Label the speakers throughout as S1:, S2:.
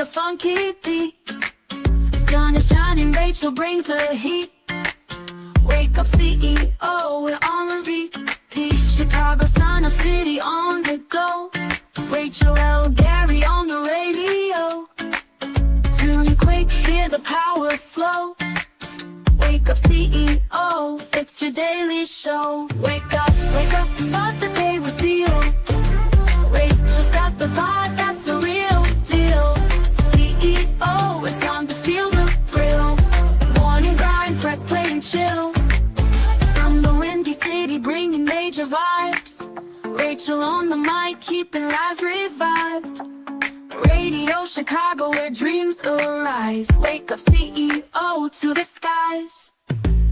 S1: the funky beat. Sun is shining, Rachel brings the heat. Wake up CEO, we're on repeat. Chicago, Sun Up City on the go. Rachel L. Gary on the radio. Tune in quick, hear the power flow. Wake up CEO, it's your daily show. Wake up, start the day with CEO. Rachel's got the vibe, that's the real deal. CEO, it's time to feel the thrill. Morning grind, press play and chill. From the Windy City, bringing major vibes. Rachel on the mic, keeping lives revived. Radio Chicago, where dreams arise. Wake up CEO to the skies.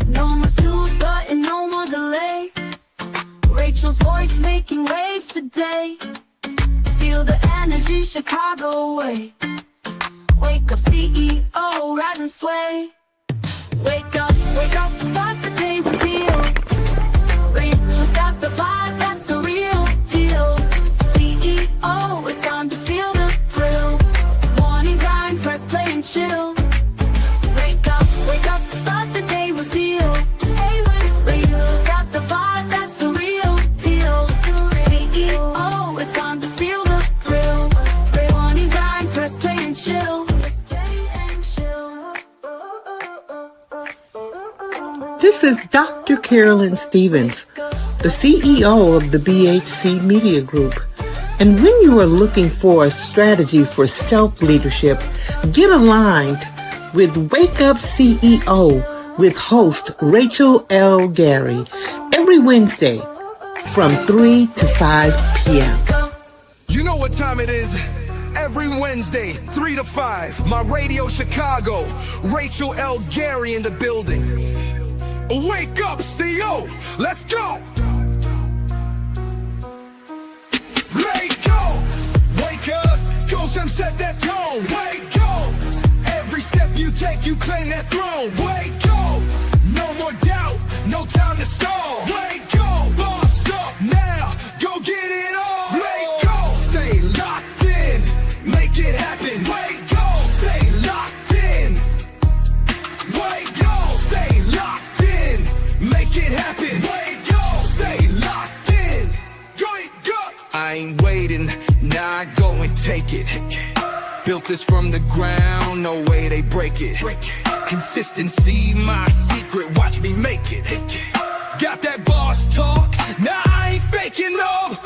S1: No more snooze button, no more delay. Rachel's voice making waves today. Feel the energy Chicago way. Wake up CEO, rise and sway. Wake up, start the day with CEO. Rachel's got the vibe, that's the real deal. CEO, it's time to feel the thrill. Morning grind, press play and chill. Wake up, start the day with CEO. Hey, Rachel's got the vibe, that's the real deal. CEO, it's time to feel the thrill. Morning grind, press play and chill.
S2: This is Dr. Carolyn Stevens, the CEO of the BHC Media Group. And when you are looking for a strategy for self-leadership, get aligned with Wake Up CEO with host Rachel L. Gary every Wednesday from 3 to 5 p.m.
S3: You know what time it is? Every Wednesday, 3 to 5, my Radio Chicago, Rachel L. Gary in the building. Wake up, CEO, let's go! Wake up, go some set that tone. Wake up, every step you take, you claim that throne. Wake up, no more doubt, no time to stall. Wake up, boss up now, go get it all. Wake up, stay locked in, make it happen. Wake up, stay locked in. Wake up, stay locked in, make it happen. Wake up, stay locked in. Wake up, I ain't waiting, now I go and take it. Built this from the ground, no way they break it. Consistency, my secret, watch me make it. Got that boss talk, nah I ain't faking no.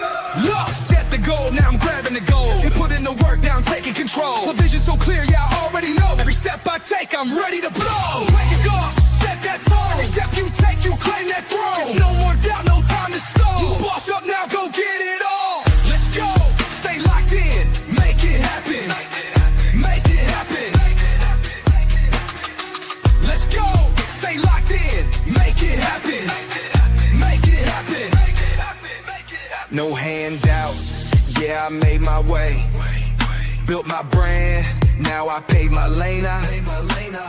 S3: Lost, set the goal, now I'm grabbing the goal. And put in the work, now I'm taking control. The vision so clear, yeah I already know. Every step I take, I'm ready to blow. Wake up, set that tone. Every step you take, you claim that throne. No more doubt, no time to stall. You boss up now, go get it all. Let's go, stay locked in, make it happen. Make it happen. Let's go, stay locked in, make it happen. Make it happen. No handouts, yeah I made my way. Built my brand, now I paid my lane out.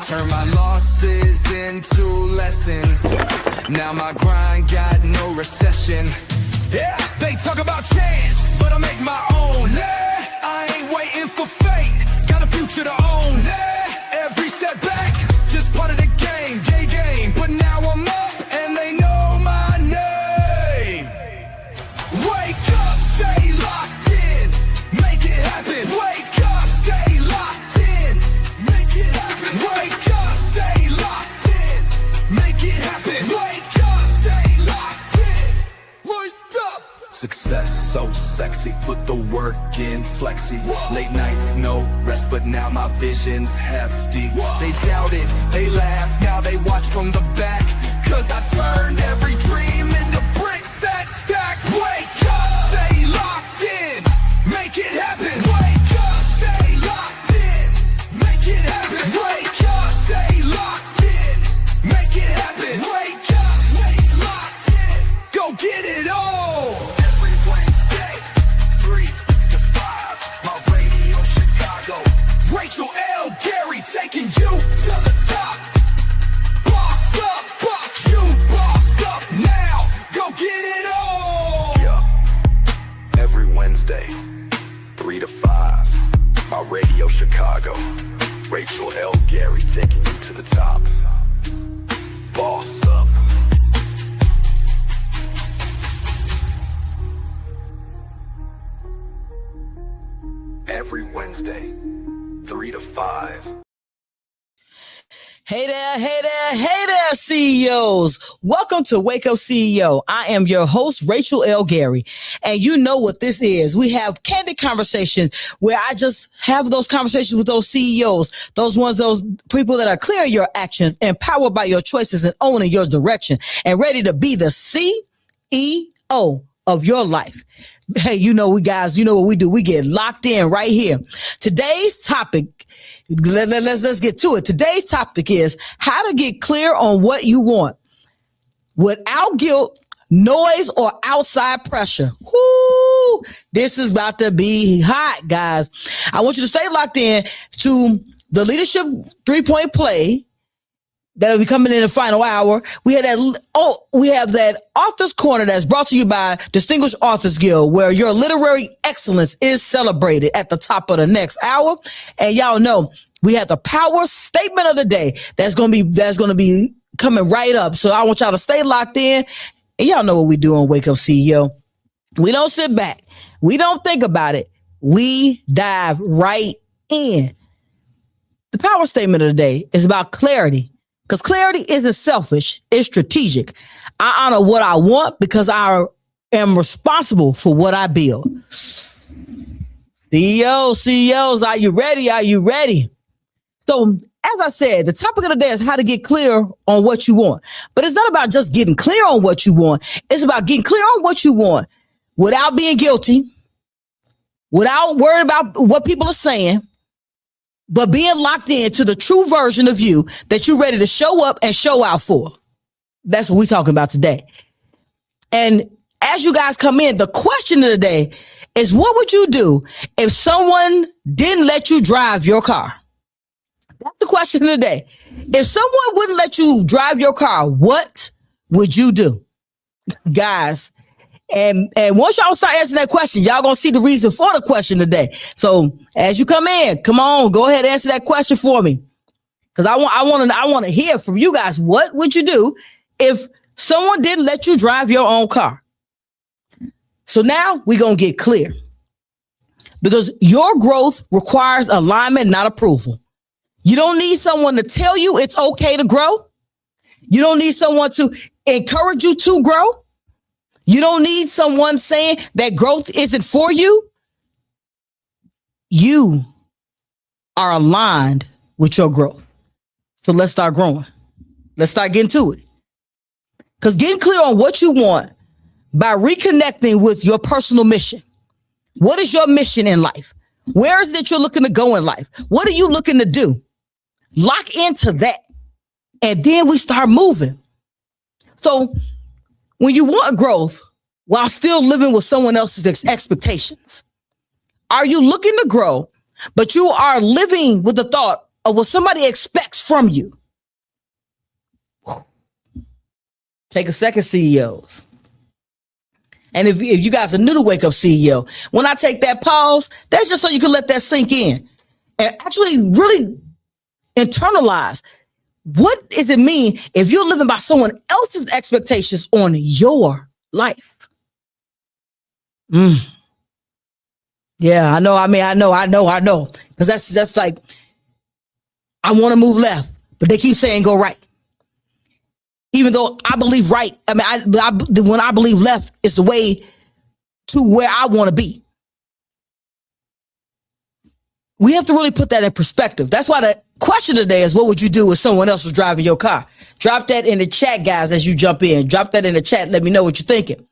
S3: Turn my losses into lessons. Now my grind got no recession. Yeah, they talk about chance, but I make my own. Yeah, I ain't waiting for fate, got a future to own. Yeah, every setback, just part of the game, gay game. But now I'm up and they know my name. Wake up, stay locked in, make it happen. Wake up, stay locked in, make it happen. Wake up, stay locked in, make it happen. Wake up, stay locked in. Wake up. Success so sexy, put the work in flexi. Late nights, no rest, but now my vision's hefty. They doubted, they laughed, now they watch from the back. Cause I turned every dream into bricks that stack. Wake up, stay locked in, make it happen. Wake up, stay locked in, make it happen. Wake up, stay locked in, make it happen. Wake up, stay locked in, go get it all. Every Wednesday, 3 to 5, my Radio Chicago. Rachel L. Gary taking you to the top. Boss up,
S4: Hey there, CEOs. Welcome to Wake Up CEO. I am your host, Rachel L. Gary. And you know what this is. We have candid conversations where I just have those conversations with those CEOs, those people that are clear in your actions, empowered by your choices and owning your direction and ready to be the CEO of your life. Hey, you know what we do. We get locked in right here. Today's topic, let's get to it. Today's topic is how to get clear on what you want without guilt, noise, or outside pressure. Whoo, this is about to be hot, guys. I want you to stay locked in to the Leadership 3-Point Play that'll be coming in the final hour. We have that Author's Corner that's brought to you by Distinguished Authors Guild, where your literary excellence is celebrated at the top of the next hour. And y'all know we have the power statement of the day that's gonna be coming right up. So I want y'all to stay locked in. And y'all know what we do on Wake Up CEO. We don't sit back. We don't think about it. We dive right in. The power statement of the day is about clarity. Because clarity isn't selfish, it's strategic. I honor what I want because I am responsible for what I build. CEOs, are you ready? Are you ready? So, as I said, the topic of the day is how to get clear on what you want. But it's not about just getting clear on what you want. It's about getting clear on what you want without being guilty, without worrying about what people are saying, but being locked into the true version of you that you're ready to show up and show out for. That's what we're talking about today. And as you guys come in, the question of the day is, what would you do if someone didn't let you drive your car? That's the question of the day. If someone wouldn't let you drive your car, what would you do? Guys, and once y'all start answering that question, y'all gonna see the reason for the question today. So as you come in, come on, go ahead and answer that question for me, because I want to hear from you guys. What would you do if someone didn't let you drive your own car? So now we're gonna get clear, because your growth requires alignment, not approval. You don't need someone to tell you it's okay to grow. You don't need someone to encourage you to grow. You don't need someone saying that growth isn't for you. You are aligned with your growth. So let's start growing. Let's start getting to it. Because getting clear on what you want by reconnecting with your personal mission. What is your mission in life? Where is it that you're looking to go in life? What are you looking to do? Lock into that. And then we start moving. So when you want growth while still living with someone else's expectations, are you looking to grow, but you are living with the thought of what somebody expects from you? Take a second, CEOs. And if you guys are new to Wake Up CEO, when I take that pause, that's just so you can let that sink in and actually really internalize. What does it mean if you're living by someone else's expectations on your life? Yeah, I know. I know. Because that's like, I want to move left, but they keep saying go right. Even though I believe right. I mean, when I believe left is the way to where I want to be. We have to really put that in perspective. That's why the question today is, what would you do if someone else was driving your car? Drop that in the chat, guys, as you jump in. Drop that in the chat. Let me know what you're thinking.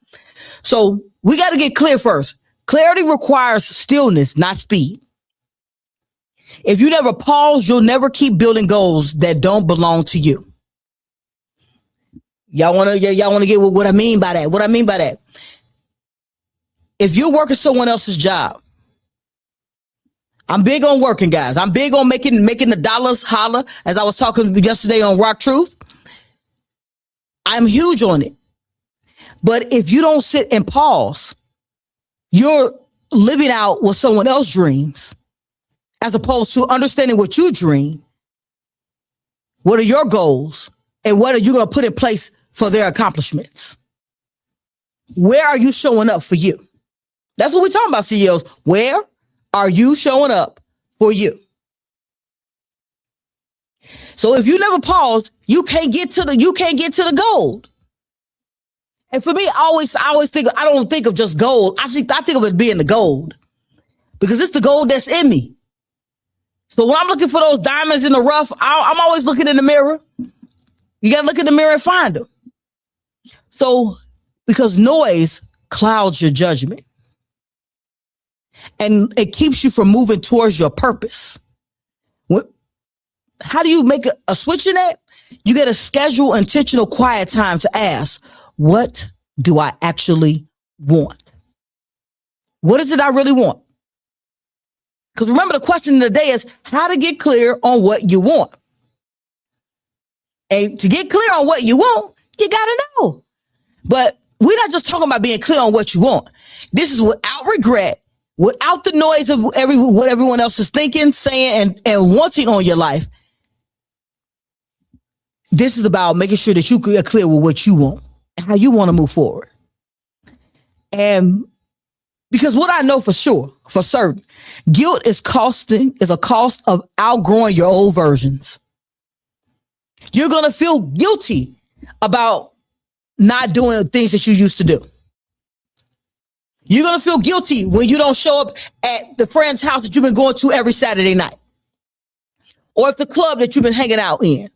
S4: So we got to get clear first. Clarity requires stillness, not speed. If you never pause, you'll never keep building goals that don't belong to you. Y'all want to get what I mean by that? What I mean by that? If you're working someone else's job, I'm big on working, guys. I'm big on making the dollars holler, as I was talking yesterday on Rock Truth. I'm huge on it. But if you don't sit and pause, you're living out what someone else dreams, as opposed to understanding what you dream. What are your goals? And what are you going to put in place for their accomplishments? Where are you showing up for you? That's what we're talking about, CEOs. Where are you showing up for you? So if you never pause, you can't get to the gold. And for me, I always think, I don't think of just gold. I think of it being the gold, because it's the gold that's in me. So when I'm looking for those diamonds in the rough, I'm always looking in the mirror. You got to look in the mirror and find them. So, because noise clouds your judgment, and it keeps you from moving towards your purpose. How do you make a switch in that? You got to schedule intentional quiet time to ask, what do I actually want? What is it I really want? Because remember, the question of the day is how to get clear on what you want. And to get clear on what you want, you got to know. But we're not just talking about being clear on what you want. This is without regret, without the noise of what everyone else is thinking, saying, and wanting on your life. This is about making sure that you are clear with what you want and how you want to move forward. And because what I know for sure, for certain, guilt is a cost of outgrowing your old versions. You're going to feel guilty about not doing things that you used to do. You're going to feel guilty when you don't show up at the friend's house that you've been going to every Saturday night, or at the club that you've been hanging out in.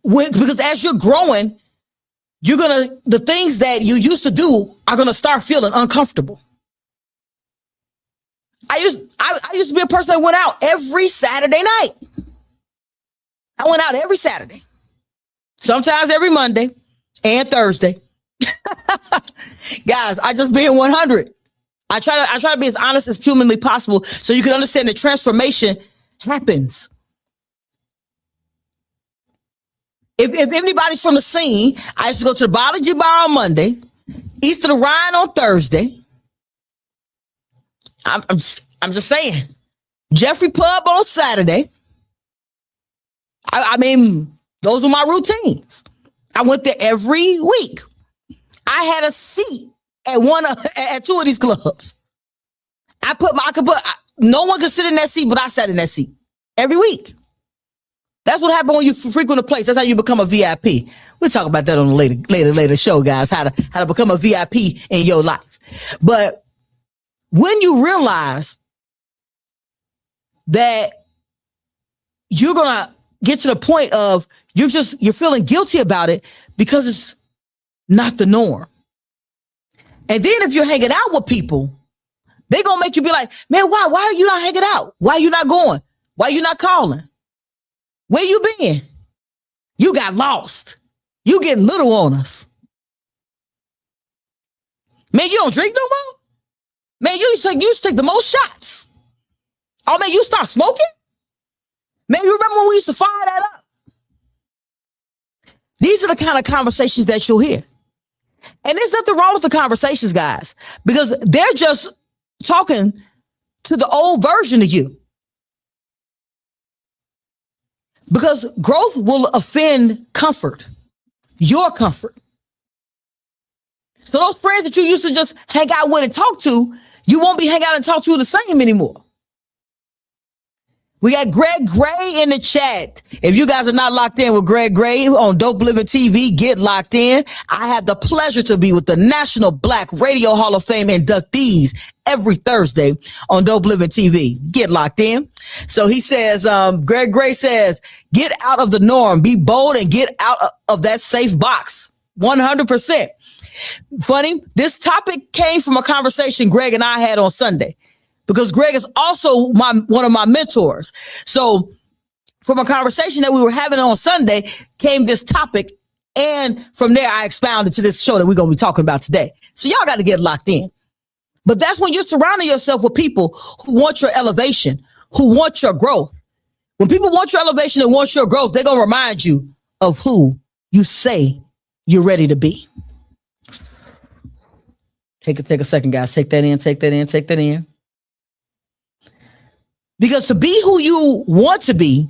S4: Because as you're growing, the things that you used to do are going to start feeling uncomfortable. I used to be a person that went out every Saturday night. I went out every Saturday, sometimes every Monday and Thursday. Guys, I just being 100. I try to be as honest as humanly possible so you can understand the transformation happens. If anybody's from the scene, I used to go to the Biology Bar on Monday, East of the Rhine on Thursday. I'm just saying. Jeffrey Pub on Saturday. I mean, those were my routines. I went there every week. I had a seat at two of these clubs. No one could sit in that seat, but I sat in that seat every week. That's what happened when you frequent a place. That's how you become a VIP. We'll talk about that on a later show, guys, how to become a VIP in your life. But when you realize that you're going to get to the point of you're feeling guilty about it because it's not the norm. And then if you're hanging out with people, they're going to make you be like, man, why are you not hanging out? Why are you not going? Why are you not calling? Where you been? You got lost. You getting little on us. Man, you don't drink no more? Man, you used to take the most shots. Oh, man, you start smoking? Man, you remember when we used to fire that up? These are the kind of conversations that you'll hear. And there's nothing wrong with the conversations, guys, because they're just talking to the old version of you. Because growth will offend comfort, your comfort. So those friends that you used to just hang out with and talk to, you won't be hanging out and talk to the same anymore. We got Greg Gray in the chat. If you guys are not locked in with Greg Gray on Dope Living TV, get locked in. I have the pleasure to be with the National Black Radio Hall of Fame inductees every Thursday on Dope Living TV. Get locked in. So he says, Greg Gray says, get out of the norm, be bold, and get out of that safe box. 100%. Funny, this topic came from a conversation Greg and I had on Sunday, because Greg is also one of my mentors. So from a conversation that we were having on Sunday came this topic. And from there, I expounded to this show that we're going to be talking about today. So y'all got to get locked in. But that's when you're surrounding yourself with people who want your elevation, who want your growth. When people want your elevation and want your growth, they're going to remind you of who you say you're ready to be. Take a second, guys. Take that in. Because to be who you want to be,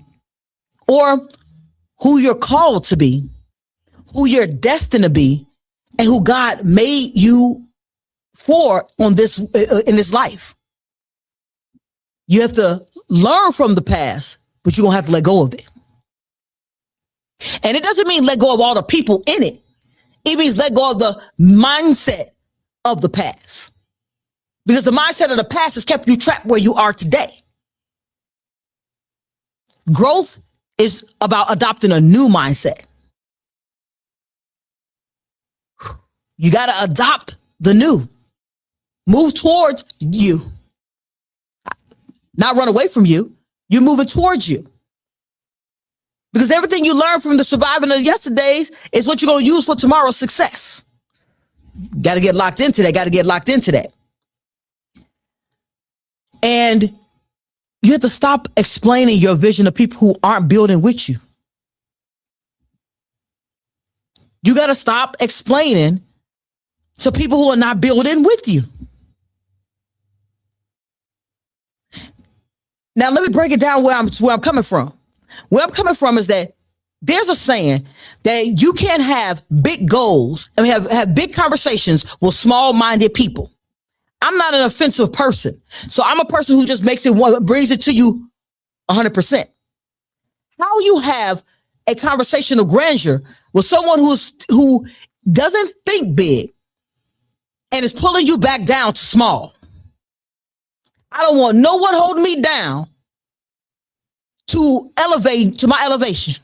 S4: or who you're called to be, who you're destined to be, and who God made you for in this life, you have to learn from the past but you're going to have to let go of it. And it doesn't mean let go of all the people in it. It means let go of the mindset of the past. Because the mindset of the past has kept you trapped where you are today. Growth is about adopting a new mindset. You got to adopt the new. Move towards you. Not run away from you. You're moving towards you. Because everything you learn from the surviving of yesterdays is what you're going to use for tomorrow's success. Got to get locked into that. And you have to stop explaining your vision to people who aren't building with you. You got to stop explaining to people who are not building with you. Now, let me break it down where I'm coming from. Where I'm coming from is that there's a saying that you can't have big goals and have big conversations with small-minded people. I'm not an offensive person. So I'm a person who just brings it to you 100%. How you have a conversation of grandeur with someone who doesn't think big and is pulling you back down to small? I don't want no one holding me down to elevate to my elevation.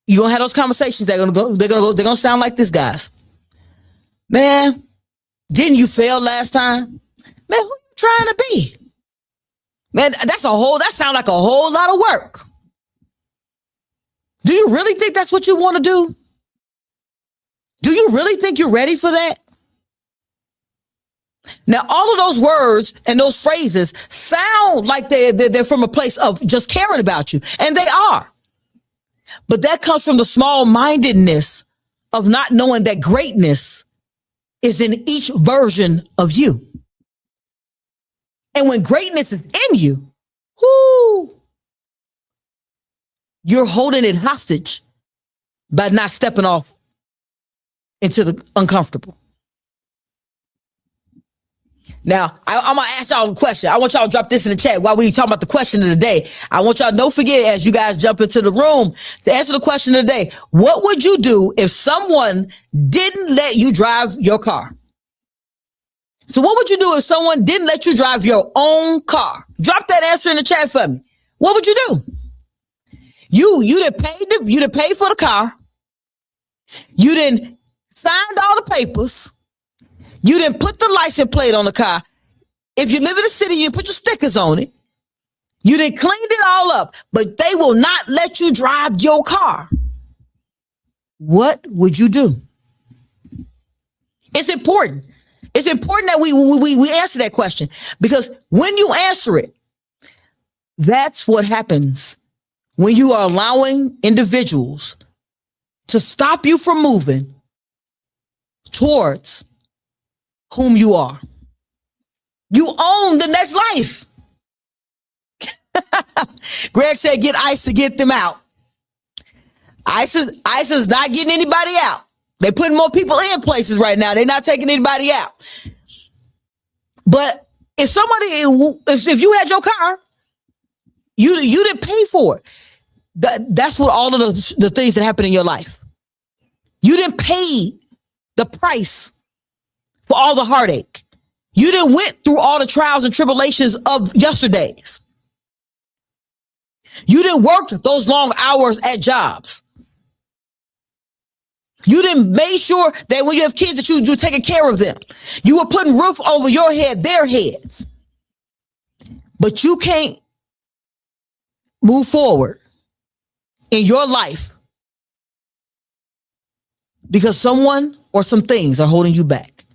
S4: You're gonna have those conversations. They're gonna sound like this, guys. Man, didn't you fail last time? Man, who you trying to be? Man, that sounds like a whole lot of work. Do you really think that's what you want to do? Do you really think you're ready for that? Now, all of those words and those phrases sound like they're from a place of just caring about you, and they are. But that comes from the small-mindedness of not knowing that greatness is in each version of you. And when greatness is in you, you're holding it hostage by not stepping off into the uncomfortable. Now, I'm going to ask y'all a question. I want y'all to drop this in the chat while we talking about the question of the day. I want y'all to don't forget, as you guys jump into the room, to answer the question of the day. What would you do if someone didn't let you drive your car? So what would you do if someone didn't let you drive your own car? Drop that answer in the chat for me. What would you do? You done paid for the car. You done signed all the papers. You didn't put the license plate on the car. If you live in the city, you put your stickers on it. You didn't clean it all up, but they will not let you drive your car. What would you do? It's important. It's important that we answer that question, because when you answer it, that's what happens when you are allowing individuals to stop you from moving towards whom you are. You own the next life. Greg said, get ICE to get them out. ICE is not getting anybody out. They're putting more people in places right now. They're not taking anybody out. But if you had your car, you didn't pay for it. That's what all of the things that happen in your life. You didn't pay the price for all the heartache. You didn't went through all the trials and tribulations of yesterdays. You didn't work those long hours at jobs. You didn't make sure that when you have kids that you're taking care of them. You were putting roof over your head, their heads. But you can't move forward in your life because someone or some things are holding you back.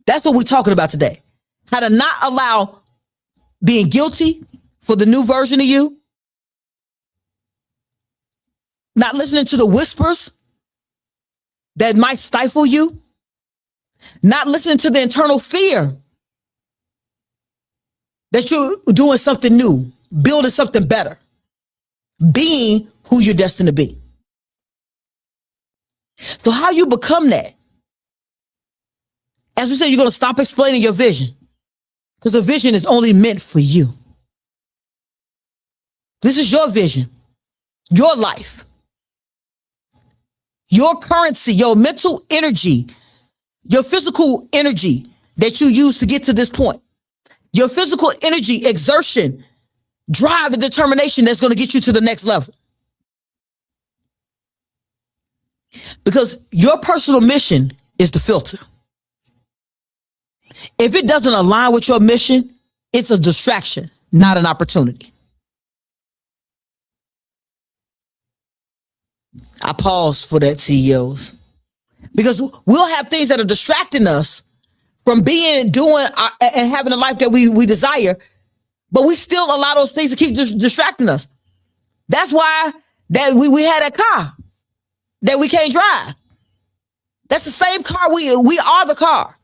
S4: That's what we're talking about today. How to not allow being guilty for the new version of you. Not listening to the whispers that might stifle you. Not listening to the internal fear that you're doing something new, building something better, being who you're destined to be. So how you become that? As we said, you're going to stop explaining your vision, because the vision is only meant for you. This is your vision, your life, your currency, your mental energy, your physical energy that you use to get to this point, your physical energy, exertion, drive, and determination that's going to get you to the next level. Because your personal mission is the filter. If it doesn't align with your mission, it's a distraction, not an opportunity. I pause for that, CEOs, because we'll have things that are distracting us from doing, and having the life that we desire, but we still allow those things to keep distracting us. That's why that we had a car that we can't drive. That's the same car. We are the car.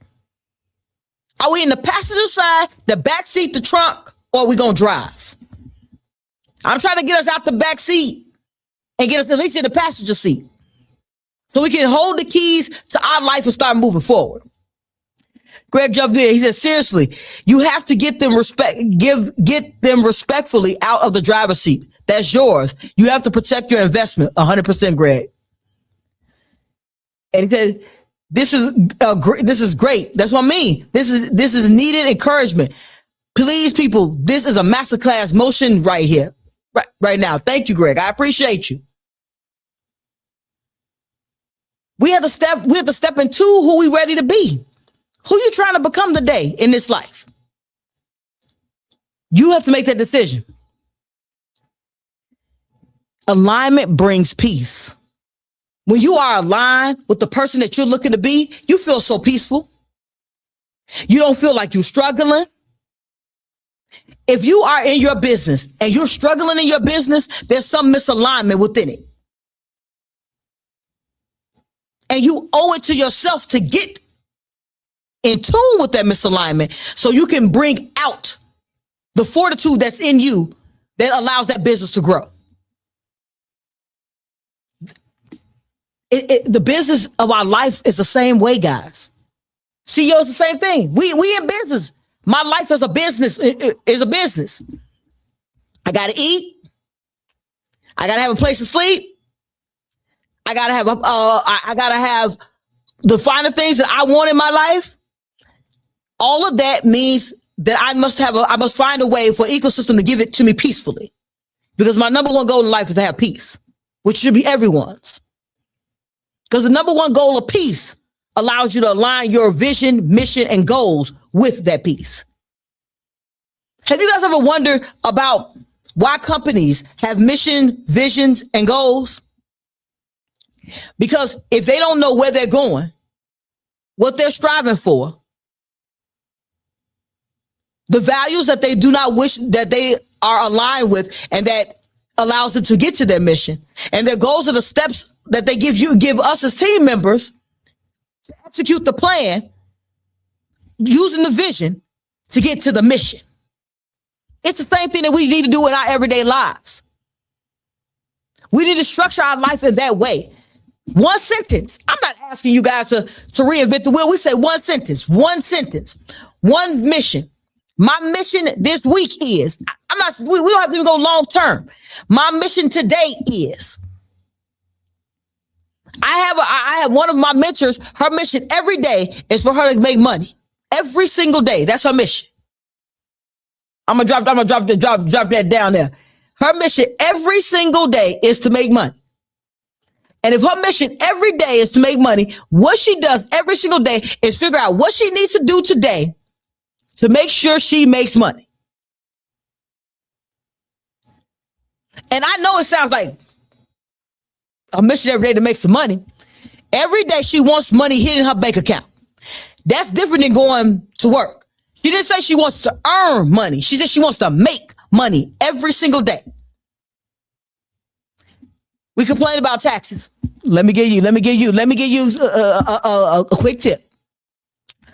S4: Are we in the passenger side, the back seat, the trunk, or are we gonna drive? I'm trying to get us out the back seat and get us at least in the passenger seat, so we can hold the keys to our life and start moving forward. Greg jumped in. He said, seriously, you have to get them respectfully out of the driver's seat. That's yours. You have to protect your investment. 100%, Greg. And he said, this is great. That's what I mean. This is needed encouragement. Please, people, this is a masterclass motion right here, right now. Thank you, Greg. I appreciate you. We have to step into who we ready to be. Who you trying to become today in this life? You have to make that decision. Alignment brings peace. When you are aligned with the person that you're looking to be, you feel so peaceful. You don't feel like you're struggling. If you are in your business and you're struggling in your business, there's some misalignment within it. And you owe it to yourself to get in tune with that misalignment so you can bring out the fortitude that's in you that allows that business to grow. The business of our life is the same way, guys. CEO is the same thing. We in business. My life is a business. Is a business. I got to eat. I got to have a place to sleep. I got to have the finer things that I want in my life. All of that means that I must find a way for ecosystem to give it to me peacefully, because my number one goal in life is to have peace, which should be everyone's. Because the number one goal of peace allows you to align your vision, mission, and goals with that peace. Have you guys ever wondered about why companies have mission, visions, and goals? Because if they don't know where they're going, what they're striving for, the values that they do not wish that they are aligned with, and that allows them to get to their mission, and their goals are the steps that they give us as team members to execute the plan, using the vision to get to the mission. It's the same thing that we need to do in our everyday lives. We need to structure our life in that way. One sentence. I'm not asking you guys to reinvent the wheel. We say one sentence, one mission. My mission this week is, we don't have to even go long term. My mission today is, I have one of my mentors, her mission every day is for her to make money. Every single day. That's her mission. I'm gonna drop that down there. Her mission every single day is to make money. And if her mission every day is to make money, what she does every single day is figure out what she needs to do today to make sure she makes money. And I know it sounds like a mission every day to make some money. Every day she wants money hitting her bank account. That's different than going to work. She didn't say she wants to earn money. She said she wants to make money every single day. We complain about taxes. Let me give you a quick tip.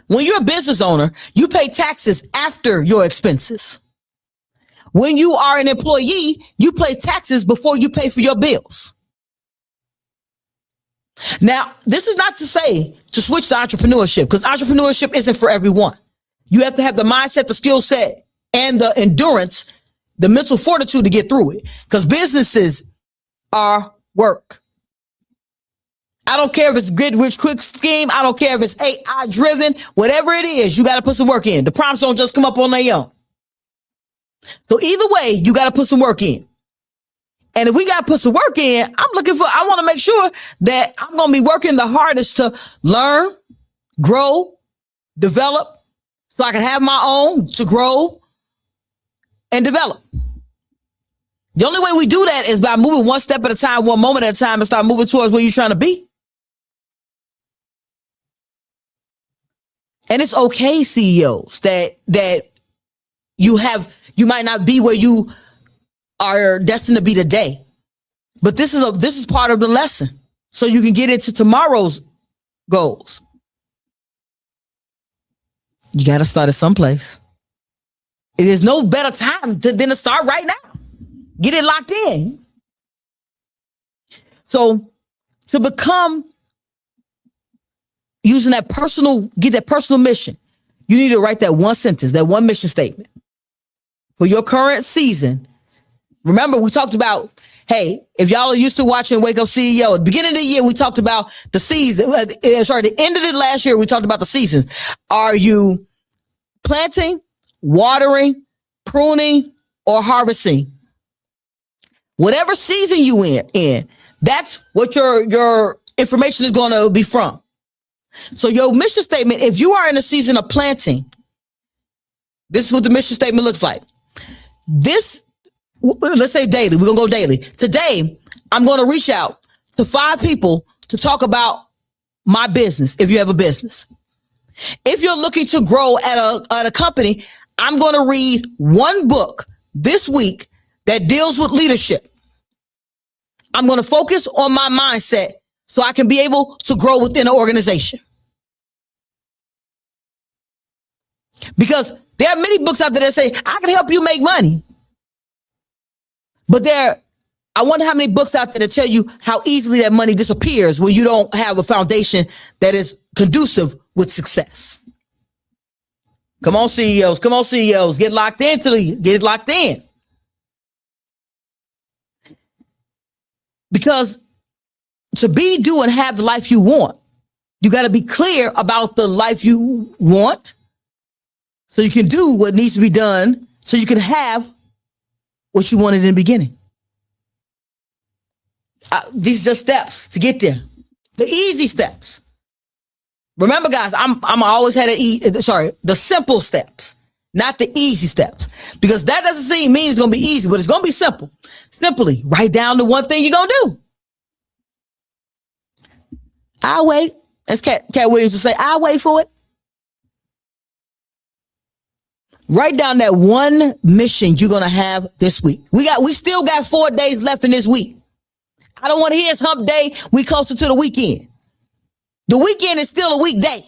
S4: When you're a business owner, you pay taxes after your expenses. When you are an employee, you pay taxes before you pay for your bills. Now, this is not to say to switch to entrepreneurship, because entrepreneurship isn't for everyone. You have to have the mindset, the skill set, and the endurance the mental fortitude to get through it, because businesses are work. I don't care if it's get rich quick scheme. I don't care if it's AI driven, whatever it is, you got to put some work in. The prompts don't just come up on their own. So either way, you got to put some work in. And if we got to put some work in, I want to make sure that I'm going to be working the hardest to learn, grow, develop, so I can have my own to grow and develop. The only way we do that is by moving one step at a time, one moment at a time, and start moving towards where you're trying to be. And it's okay, CEOs, that you might not be where you are destined to be today. But this is part of the lesson, so you can get into tomorrow's goals. You got to start at someplace. There's no better time than to start right now. Get it locked in. So to become using get that personal mission, you need to write that one sentence, that one mission statement for your current season. Remember, we talked about, hey, if y'all are used to watching Wake Up CEO, at the beginning of the year, we talked about the season. The end of the last year, we talked about the seasons. Are you planting, watering, pruning, or harvesting? Whatever season you in, that's what your information is going to be from. So your mission statement, if you are in a season of planting, this is what the mission statement looks like. Let's say daily. We're going to go daily. Today, I'm going to reach out to 5 people to talk about my business, if you have a business. If you're looking to grow at a company, I'm going to read one book this week that deals with leadership. I'm going to focus on my mindset so I can be able to grow within an organization. Because there are many books out there that say, I can help you make money. But I wonder how many books out there that tell you how easily that money disappears when you don't have a foundation that is conducive with success. Come on, CEOs. Come on, CEOs. Get locked in. Because to be, do, and have the life you want, you got to be clear about the life you want so you can do what needs to be done so you can have what you wanted in the beginning. These are steps to get there. The easy steps. Remember, guys, I'm always had the simple steps, not the easy steps, because that doesn't mean it's going to be easy, but it's going to be simple. Simply write down the one thing you're going to do. I'll wait. As Cat Williams would say, I'll wait for it. Write down that one mission you're going to have this week. We still got 4 days left in this week. I don't want to hear it's hump day. We closer to the weekend. The weekend is still a weekday.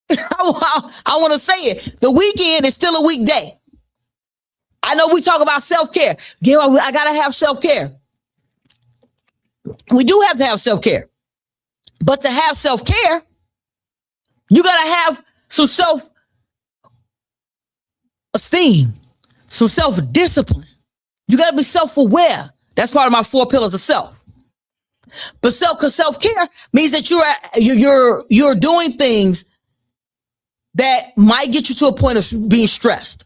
S4: I want to say it. The weekend is still a weekday. I know we talk about self-care. Yeah, I got to have self-care. We do have to have self-care. But to have self-care, you got to have some self-esteem, some self-discipline. You got to be self-aware. That's part of my 4 pillars of self. But self-care means that you're doing things that might get you to a point of being stressed.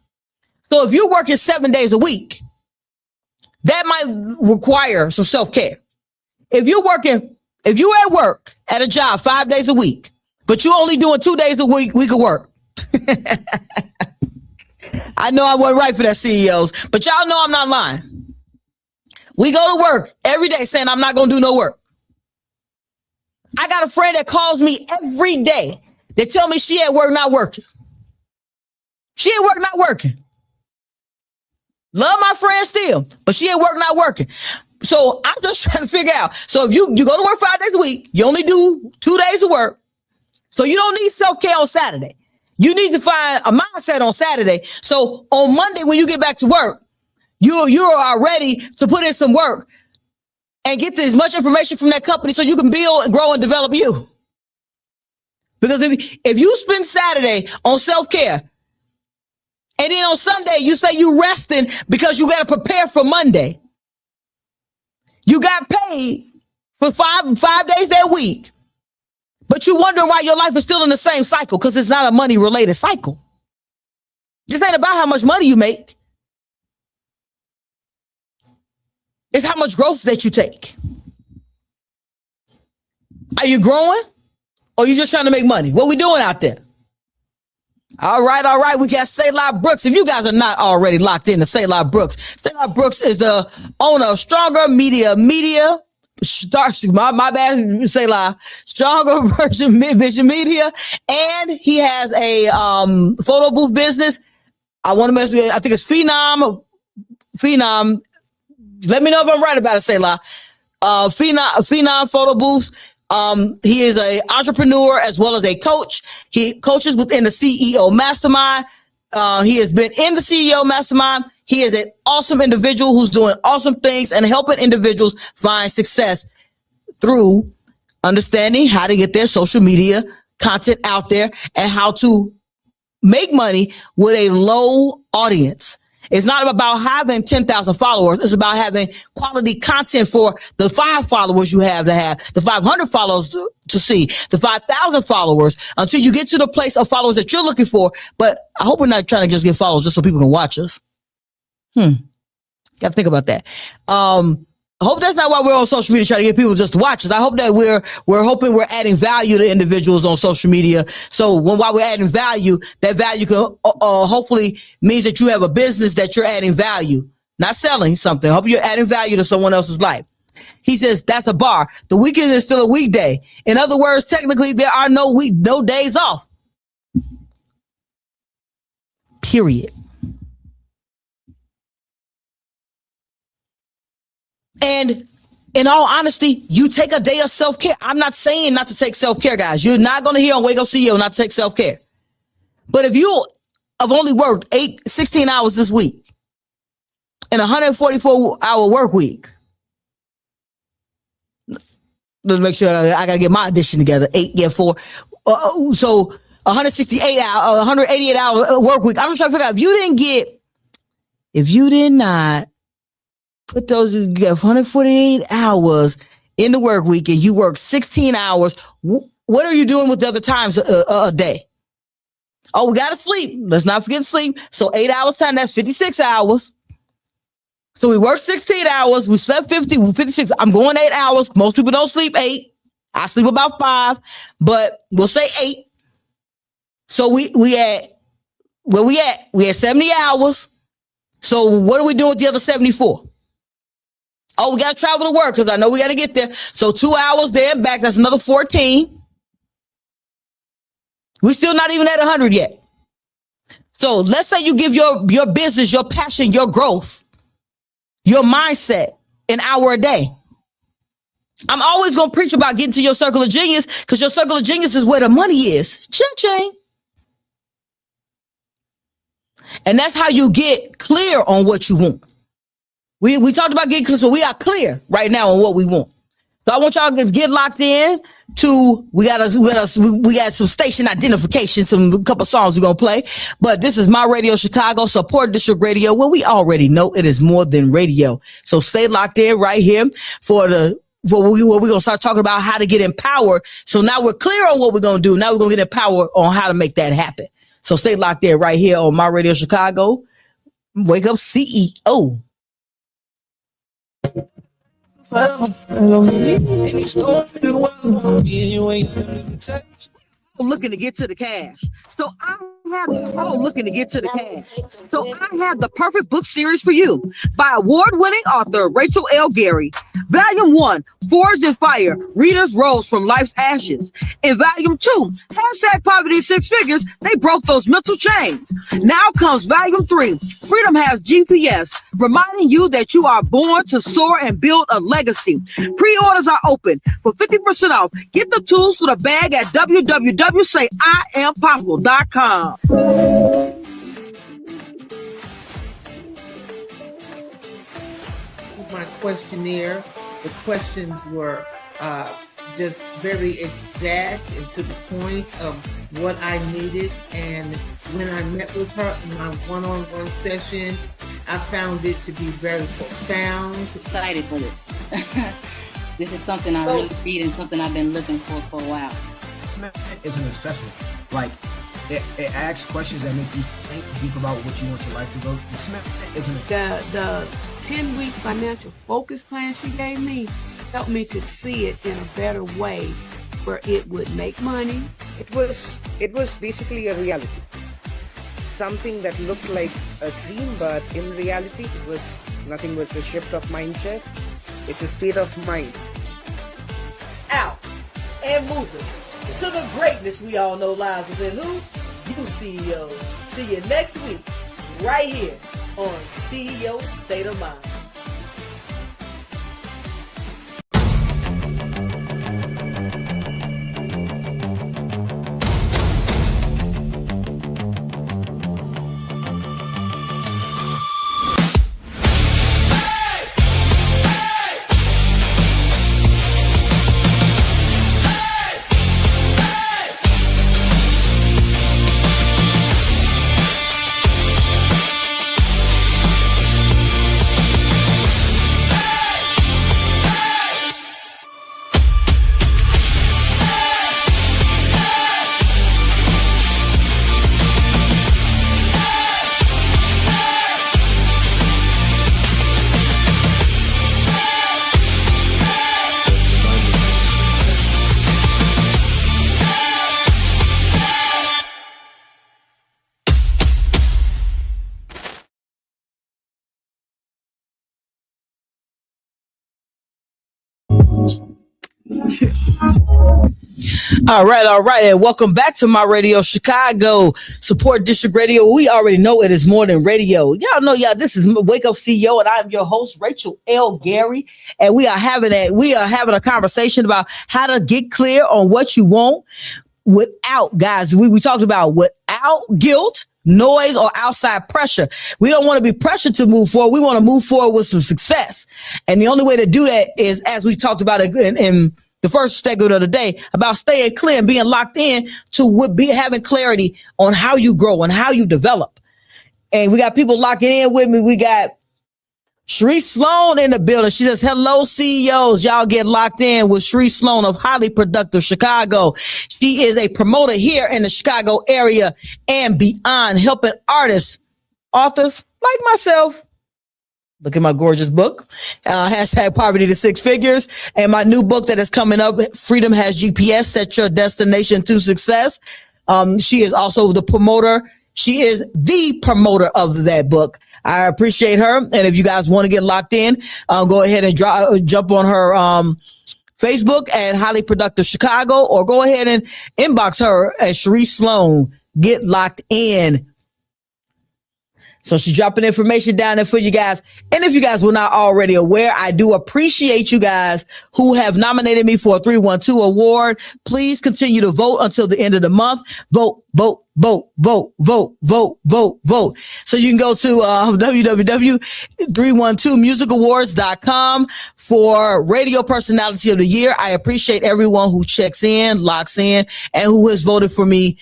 S4: So if you're working 7 days a week, that might require some self-care. If you're at work at a job 5 days a week, but you're only doing 2 days a week of work. I know I wasn't right for that, CEOs, but y'all know I'm not lying. We go to work every day saying I'm not going to do no work. I got a friend that calls me every day. They tell me she at work not working. She at work not working. Love my friend still, but she at work not working. So I'm just trying to figure out. So if you go to work 5 days a week, you only do 2 days of work. So you don't need self-care on Saturday. You need to find a mindset on Saturday. So on Monday, when you get back to work, you are ready to put in some work and get as much information from that company so you can build and grow and develop you. Because if you spend Saturday on self-care And then on Sunday, you say you resting because you got to prepare for Monday. You got paid for five days that week, but you wondering why your life is still in the same cycle because it's not a money related cycle. This ain't about how much money you make. It's how much growth that you take. Are you growing or you just trying to make money? What we doing out there? All right. We got Selah Brooks. If you guys are not already locked in to Selah Brooks is the owner of Stronger Media. My bad, Selah. Stronger Vision Media. And he has a photo booth business. I think it's Phenom. Let me know if I'm right about it, Selah. Phenom Photo Booths. He is an entrepreneur as well as a coach. He coaches within the CEO Mastermind. He has been in the CEO Mastermind. He is an awesome individual who's doing awesome things and helping individuals find success through understanding how to get their social media content out there and how to make money with a low audience. It's not about having 10,000 followers. It's about having quality content for the 5 followers you have, the 500 followers to see, the 5,000 followers until you get to the place of followers that you're looking for. But I hope we're not trying to just get followers just so people can watch us. Got to think about that. I hope that's not why we're on social media trying to get people just to watch us. I hope that we're hoping we're adding value to individuals on social media. So while we're adding value, that value can hopefully means that you have a business that you're adding value, not selling something. I hope you're adding value to someone else's life. He says that's a bar. The weekend is still a weekday. In other words, technically there are no days off. Period. And in all honesty, you take a day of self-care. I'm not saying not to take self-care, guys. You're not going to hear on Wake Up CEO not to take self-care. But if you have only worked 16 hours this week in a 144-hour work week, let's make sure I got to get my addition together. 4. So 188 hour work week. I'm just trying to figure out if you did not put those, you got 148 hours in the work week and you work 16 hours. What are you doing with the other times a day? Oh, we got to sleep. Let's not forget sleep. So 8 hours time, that's 56 hours. So we worked 16 hours. We slept 56. I'm going 8 hours. Most people don't sleep 8. I sleep about 5, but we'll say 8. So we had 70 hours. So what are we doing with the other 74? Oh, we got to travel to work because I know we got to get there. So 2 hours there and back. That's another 14. We're still not even at 100 yet. So let's say you give your business, your passion, your growth, your mindset an hour a day. I'm always going to preach about getting to your circle of genius because your circle of genius is where the money is. Ching-ching. And that's how you get clear on what you want. We talked about getting clear, so we are clear right now on what we want. So I want y'all to get locked in to we got some station identification, a couple songs we're gonna play. But this is My Radio Chicago, Support District Radio, where we already know it is more than radio. So stay locked in right here for we're gonna start talking about how to get empowered. So now we're clear on what we're gonna do. Now we're gonna get empowered on how to make that happen. So stay locked in right here on My Radio Chicago. Wake Up CEO. Looking to get to the cash. So I have the perfect book series for you by award-winning author Rachel L. Gary. Volume 1, Forged in Fire, Readers Rose from Life's Ashes. In Volume 2, #Poverty 6 Figures, They Broke Those Mental Chains. Now comes Volume 3, Freedom Has GPS, reminding you that you are born to soar and build a legacy. Pre-orders are open for 50% off. Get the tools for the bag at www.sayiampossible.com.
S2: My questionnaire, the questions were just very exact and to the point of what I needed. And when I met with her in my one-on-one session, I found it to be very profound.
S5: Excited for this. This is something I really need and something I've been looking for a while.
S6: Assessment is an assessment. Like, it asks questions that make you think deep about what you want your life to go. Assessment is an assessment.
S7: The 10-week financial focus plan she gave me helped me to see it in a better way where it would make money.
S8: It was basically a reality. Something that looked like a dream, but in reality it was nothing but a shift of mindset. It's a state of mind.
S9: Out and moving to the greatness we all know lies within who? You CEOs. See you next week right here on CEO State of Mind.
S4: All right, and welcome back to My Radio Chicago Support District Radio. We already know it is more than radio. Y'all know, this is Wake Up CEO, and I'm your host, Rachel L. Gary, and we are having a conversation about how to get clear on what you want without, guys. We talked about without guilt, noise, or outside pressure. We don't want to be pressured to move forward. We want to move forward with some success, and the only way to do that is, as we talked about in the first segment of the day, about staying clear and being locked in to having clarity on how you grow and how you develop. And we got people locking in with me. We got Sheree Sloan in the building. She says, hello, CEOs. Y'all get locked in with Sheree Sloan of Highly Productive Chicago. She is a promoter here in the Chicago area and beyond, helping artists, authors like myself. Look at my gorgeous book, hashtag Poverty to Six Figures, and my new book that is coming up, Freedom Has GPS, Set Your Destination to Success. She is also the promoter. She is the promoter of that book. I appreciate her. And if you guys want to get locked in, go ahead and jump on her Facebook at Highly Productive Chicago, or go ahead and inbox her at Sheree Sloan. Get locked in. So she's dropping information down there for you guys. And if you guys were not already aware, I do appreciate you guys who have nominated me for a 312 award. Please continue to vote until the end of the month. Vote, vote, vote, vote, vote, vote, vote, vote. So you can go to www.312musicawards.com for Radio Personality of the Year. I appreciate everyone who checks in, locks in, and who has voted for me.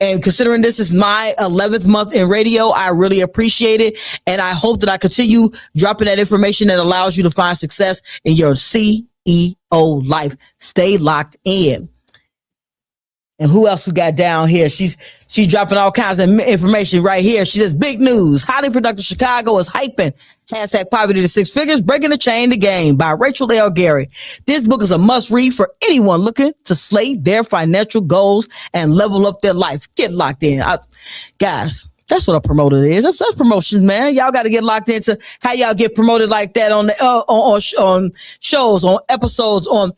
S4: And considering this is my 11th month in radio, I really appreciate it. And I hope that I continue dropping that information that allows you to find success in your CEO life. Stay locked in. And who else we got down here? She's dropping all kinds of information right here. She says, big news. Highly Productive Chicago is hyping. Hashtag Poverty to Six Figures, Breaking the Chain the Game by Rachel L. Gary. This book is a must read for anyone looking to slay their financial goals and level up their life. Get locked in. Guys, that's what a promoter is. That's promotions, man. Y'all got to get locked into how y'all get promoted like that on shows, on episodes, on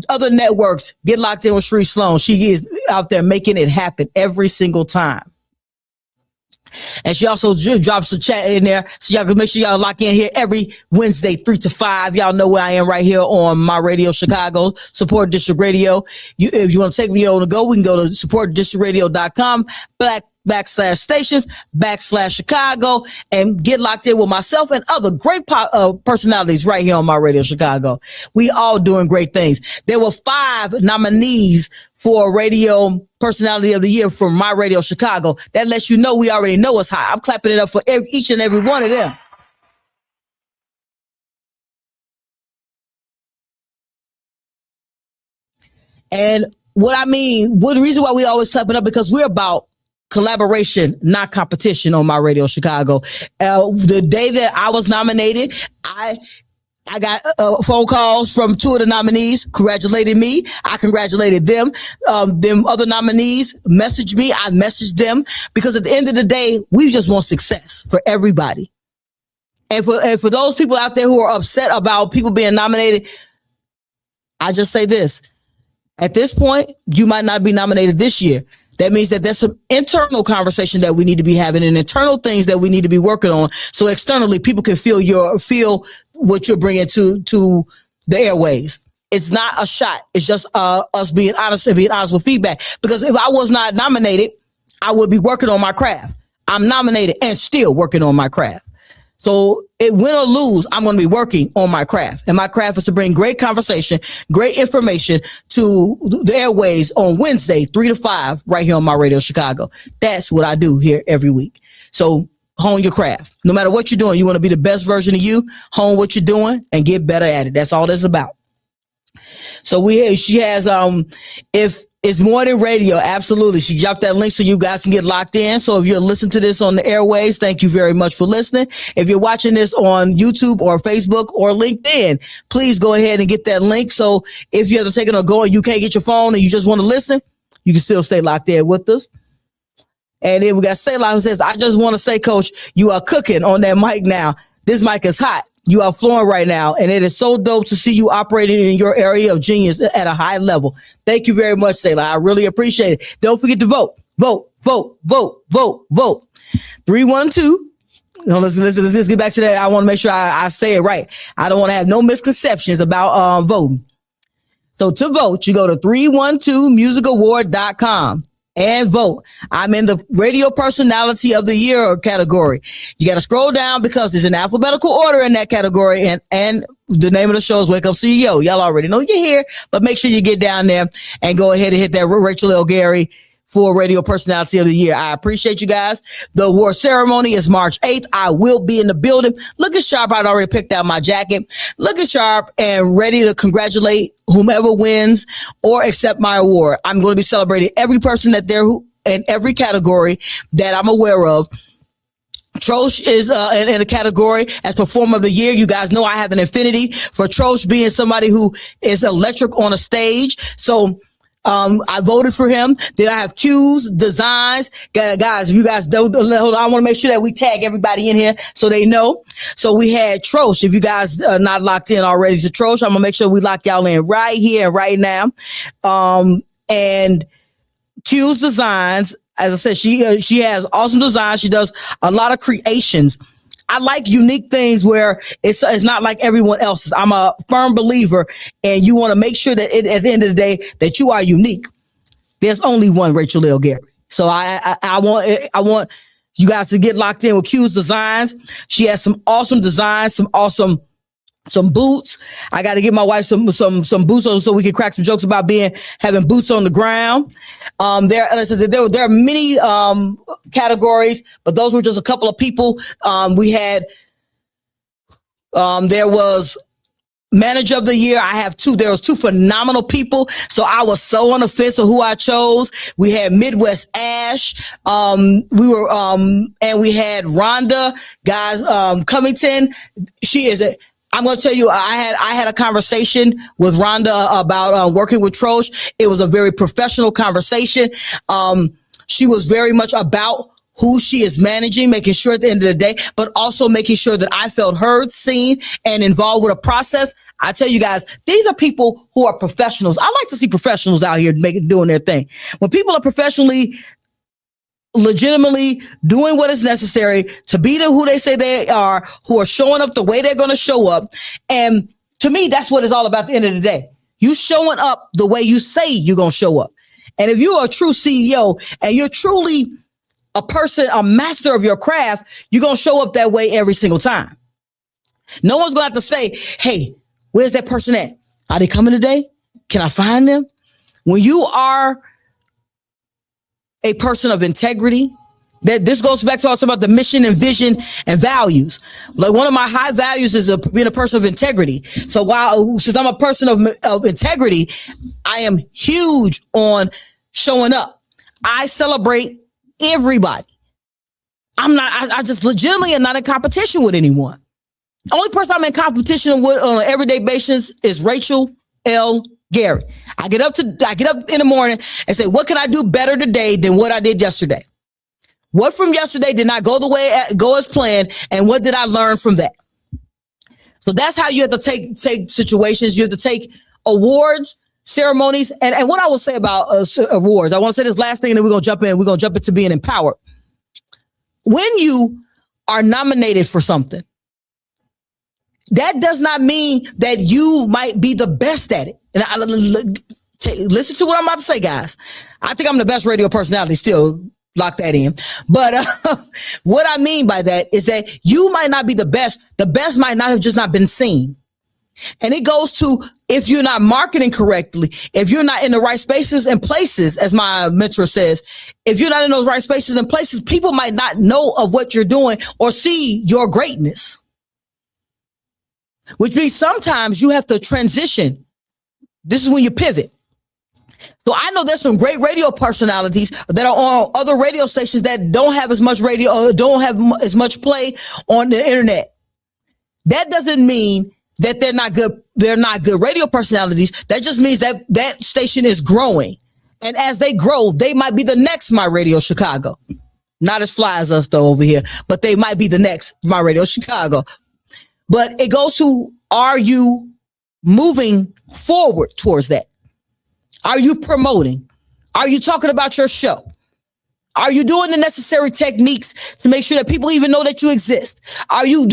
S4: other networks. Get locked in with Sheree Sloan. She is out there making it happen every single time. And she also drops the chat in there, so y'all can make sure y'all lock in here every Wednesday, 3 to 5. Y'all know where I am right here on My Radio Chicago, Support District Radio. If you want to take me on the go, we can go to supportdistrictradio.com /stations/Chicago and get locked in with myself and other great personalities right here on My Radio Chicago. We all doing great things. There were 5 nominees for Radio Personality of the Year from My Radio Chicago. That lets you know we already know it's hot. I'm clapping it up for each and every one of them. And the reason why we always clap it up, because we're about collaboration, not competition on My Radio Chicago. The day that I was nominated, I got phone calls from 2 of the nominees congratulated me. I congratulated them. Them other nominees messaged me. I messaged them, because at the end of the day, we just want success for everybody. And for those people out there who are upset about people being nominated, I just say this. At this point, you might not be nominated this year. That means that there's some internal conversation that we need to be having and internal things that we need to be working on. So externally, people can feel what you're bringing to the airways. It's not a shot. It's just us being honest and being honest with feedback. Because if I was not nominated, I would be working on my craft. I'm nominated and still working on my craft. So win or lose, I'm going to be working on my craft. And my craft is to bring great conversation, great information to the airways on Wednesday, 3 to 5, right here on My Radio Chicago. That's what I do here every week. So hone your craft. No matter what you're doing, you want to be the best version of you, hone what you're doing and get better at it. That's all that's about. So she has, if it's more than radio, absolutely. She dropped that link so you guys can get locked in. So if you're listening to this on the airways, thank you very much for listening. If you're watching this on YouTube or Facebook or LinkedIn, please go ahead and get that link. So if you're taking or going, you can't get your phone and you just want to listen, you can still stay locked in with us. And then we got Selah, who says, I just want to say, Coach, you are cooking on that mic now. This mic is hot. You are flowing right now, and it is so dope to see you operating in your area of genius at a high level. Thank you very much, Selah. I really appreciate it. Don't forget to vote. Vote, vote, vote, vote, vote. 312. No, let's get back to that. I want to make sure I say it right. I don't want to have no misconceptions about voting. So to vote, you go to 312musicaward.com. and vote. I'm in the Radio Personality of the Year category. You got to scroll down because there's an alphabetical order in that category, and the name of the show is Wake Up CEO. Y'all already know you're here, but make sure you get down there and go ahead and hit that Rachel L. Gary for Radio Personality of the Year. I appreciate you guys. The award ceremony is March 8th. I will be in the building. Looking sharp. I'd already picked out my jacket. Looking sharp and ready to congratulate whomever wins or accept my award. I'm going to be celebrating every person that there in every category that I'm aware of. Trosh is in a category as Performer of the Year. You guys know I have an affinity for Trosh being somebody who is electric on a stage. So I voted for him. Then I have Q's Designs. Guys, if you guys don't, hold on, I want to make sure that we tag everybody in here so they know. So we had Trosh. If you guys are not locked in already to Trosh, I'm going to make sure we lock y'all in right here, right now. And Q's Designs, as I said, she has awesome designs. She does a lot of creations. I like unique things where it's not like everyone else's. I'm a firm believer, and you want to make sure that at the end of the day that you are unique. There's only one Rachel L. Gary. So I want you guys to get locked in with Q's Designs. She has some awesome designs, some boots. I got to give my wife some boots so we can crack some jokes about having boots on the ground. There are many categories, but those were just a couple of people. We had there was Manager of the Year. I have two. There was two phenomenal people, so I was so on the fence of who I chose. We had Midwest Ash. And we had Rhonda, guys. Covington. She is I'm going to tell you, I had a conversation with Rhonda about working with Trosh. It was a very professional conversation. She was very much about who she is managing, making sure at the end of the day, but also making sure that I felt heard, seen, and involved with a process. I tell you guys, these are people who are professionals. I like to see professionals out here doing their thing. When people are legitimately doing what is necessary to be who they say they are, who are showing up the way they're going to show up. And to me, that's what it's all about at the end of the day. You showing up the way you say you're going to show up. And if you are a true CEO and you're truly a person, a master of your craft, you're going to show up that way every single time. No one's going to have to say, hey, where's that person at? Are they coming today? Can I find them? When you are a person of integrity, that this goes back to us about the mission and vision and values. Like one of my high values is being a person of integrity. So since I'm a person of integrity, I am huge on showing up. I celebrate everybody. I just legitimately am not in competition with anyone. The only person I'm in competition with on an everyday basis is Rachel L. Gary. I get up in the morning and say, what can I do better today than what I did yesterday? What from yesterday did not go as planned, and what did I learn from that? So that's how you have to take situations. You have to take awards, ceremonies, and what I will say about awards. I want to say this last thing, and then we're gonna jump in. We're gonna jump into being empowered. When you are nominated for something, that does not mean that you might be the best at it. And listen to what I'm about to say, guys. I think I'm the best radio personality still. Lock that in. But what I mean by that is that you might not be the best. The best might not have just not been seen. And it goes to, if you're not marketing correctly, if you're not in the right spaces and places, as my mentor says, if you're not in those right spaces and places, people might not know of what you're doing or see your greatness. Which means sometimes you have to transition. This is when you pivot. So I know there's some great radio personalities that are on other radio stations that don't have as much radio or don't have as much play on the internet. That doesn't mean that they're not good. They're not good radio personalities. That just means that that station is growing. And as they grow, they might be the next My Radio Chicago. Not as fly as us though over here, but they might be the next My Radio Chicago. But it goes to, are you moving forward towards that? Are you promoting? Are you talking about your show? Are you doing the necessary techniques to make sure that people even know that you exist? Are you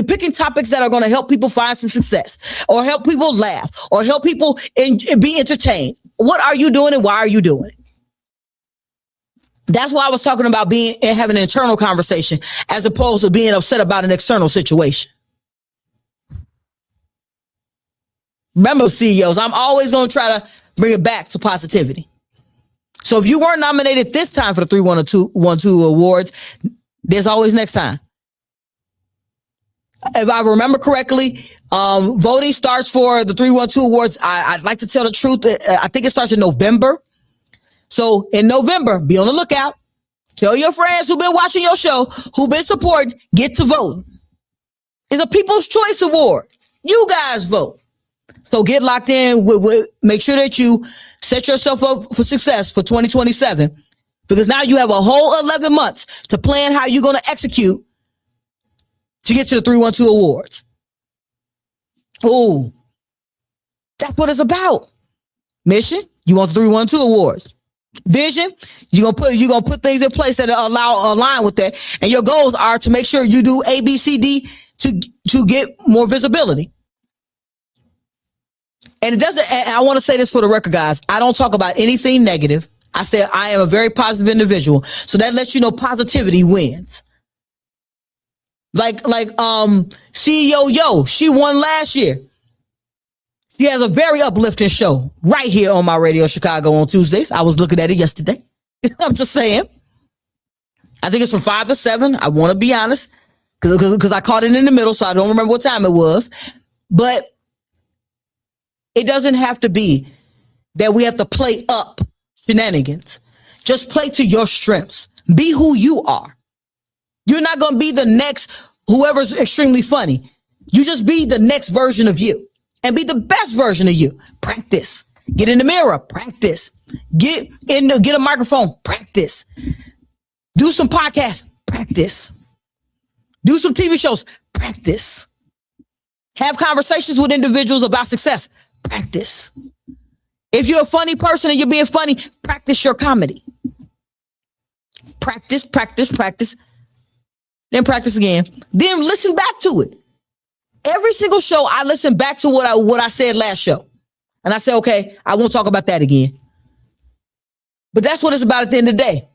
S4: picking topics that are going to help people find some success or help people laugh or help people be entertained? What are you doing and why are you doing it? That's why I was talking about having an internal conversation as opposed to being upset about an external situation. Remember, CEOs, I'm always going to try to bring it back to positivity. So if you weren't nominated this time for the 312 awards, there's always next time. If I remember correctly, voting starts for the 312 awards. I'd like to tell the truth. I think it starts in November. So in November, be on the lookout. Tell your friends who've been watching your show, who've been supporting, get to vote. It's a People's Choice Award. You guys vote. So get locked in with make sure that you set yourself up for success for 2027, because now you have a whole 11 months to plan how you're going to execute to get to the 312 awards. Oh, that's what it's about. Mission, you want the 312 awards. Vision, you're gonna put things in place that align with that. And your goals are to make sure you do A, B, C, D to get more visibility. And I want to say this for the record, guys. I don't talk about anything negative. I say I am a very positive individual. So that lets you know positivity wins. Like CEO Yo, she won last year. She has a very uplifting show right here on My Radio Chicago on Tuesdays. I was looking at it yesterday. I'm just saying. I think it's from 5 to 7. I want to be honest, because I caught it in the middle, so I don't remember what time it was. But it doesn't have to be that we have to play up shenanigans. Just play to your strengths. Be who you are. You're not going to be the next whoever's extremely funny. You just be the next version of you and be the best version of you. Practice. Get in the mirror. Practice. Get a microphone. Practice. Do some podcasts. Practice. Do some TV shows. Practice. Have conversations with individuals about success. Practice. If you're a funny person and you're being funny, practice your comedy. Practice, practice, practice. Then practice again. Then listen back to it. Every single show, I listen back to what I said last show. And I say, okay, I won't talk about that again. But that's what it's about at the end of the day.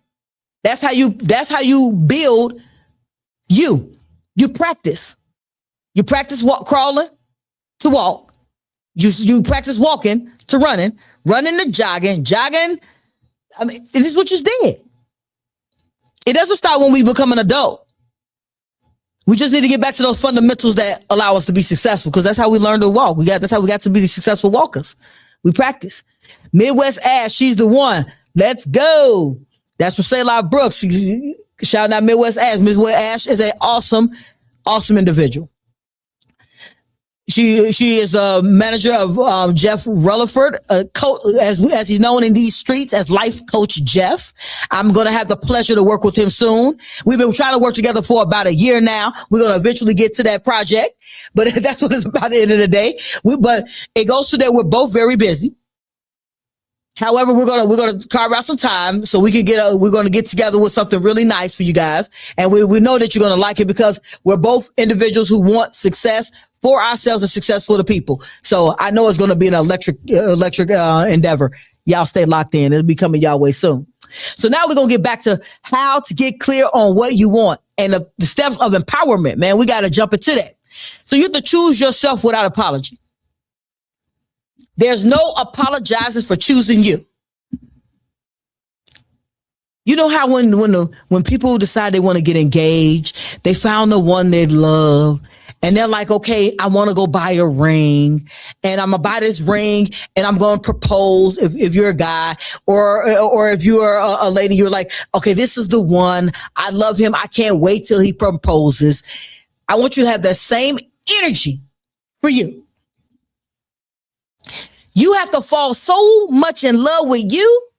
S4: That's how you build you. You practice. You practice crawling to walk. You practice walking to running to jogging. I mean, it is what you did. It doesn't start when we become an adult. We just need to get back to those fundamentals that allow us to be successful, because that's how we learn to walk. That's how we got to be the successful walkers. We practice. Midwest Ash, she's the one. Let's go. That's from Selah Brooks. Shout out Midwest Ash. Midwest Ash is an awesome individual. She is a manager of Jeff Rutherford, as he's known in these streets as Life Coach Jeff. I'm going to have the pleasure to work with him soon. We've been trying to work together for about a year now. We're going to eventually get to that project, but that's what it's about at the end of the day. But it goes to that we're both very busy. However, we're gonna carve out some time so we can we're gonna get together with something really nice for you guys, and we know that you're gonna like it, because we're both individuals who want success for ourselves and success for the people. So I know it's gonna be an electric endeavor. Y'all stay locked in. It'll be coming y'all way soon. So now we're gonna get back to how to get clear on what you want and the steps of empowerment. Man, we gotta jump into that. So you have to choose yourself without apology. There's no apologizing for choosing you. You know how when people decide they want to get engaged, they found the one they love, and they're like, okay, I want to go buy a ring, and I'm gonna buy this ring, and I'm going to propose. If you're a guy, or if you're a lady, you're like, okay, this is the one. I love him. I can't wait till he proposes. I want you to have that same energy for you. You have to fall so much in love with you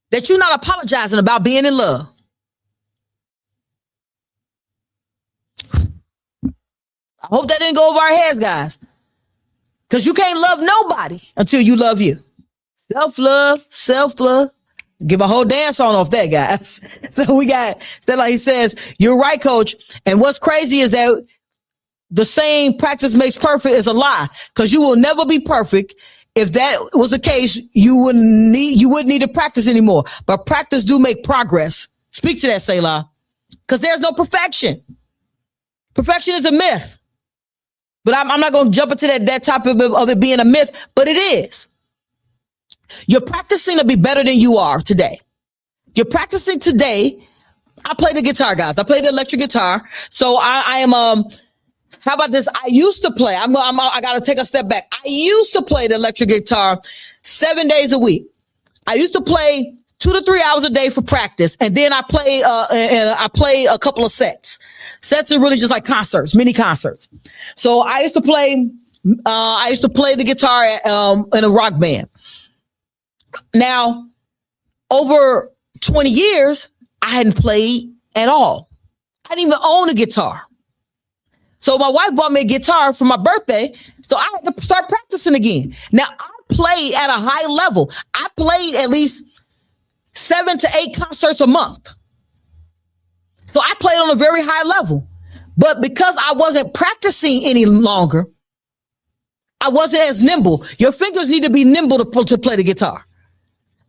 S4: that you're not apologizing about being in love. I hope that didn't go over our heads, guys, because you can't love nobody until you love you. Self-love. Give a whole dance on off that, guys. So we got Stella. He says, you're right, coach. And what's crazy is that the saying practice makes perfect is a lie, because you will never be perfect. If that was the case, you wouldn't need to practice anymore. But practice do make progress. Speak to that, Selah, because there's no perfection. Perfection is a myth. But I'm not going to jump into that topic of it being a myth, but it is. You're practicing to be better than you are today. You're practicing today. I play the guitar, guys. I play the electric guitar. So I am how about this? I used to play. I got to take a step back. I used to play the electric guitar 7 days a week. I used to play 2 to 3 hours a day for practice, and then I play a couple of sets. Sets are really just like concerts, mini concerts. So I used to play the guitar in a rock band. Now, over 20 years, I hadn't played at all. I didn't even own a guitar. So my wife bought me a guitar for my birthday, so I had to start practicing again. Now, I played at a high level. I played at least 7 to 8 concerts a month. So I played on a very high level. But because I wasn't practicing any longer, I wasn't as nimble. Your fingers need to be nimble to play the guitar.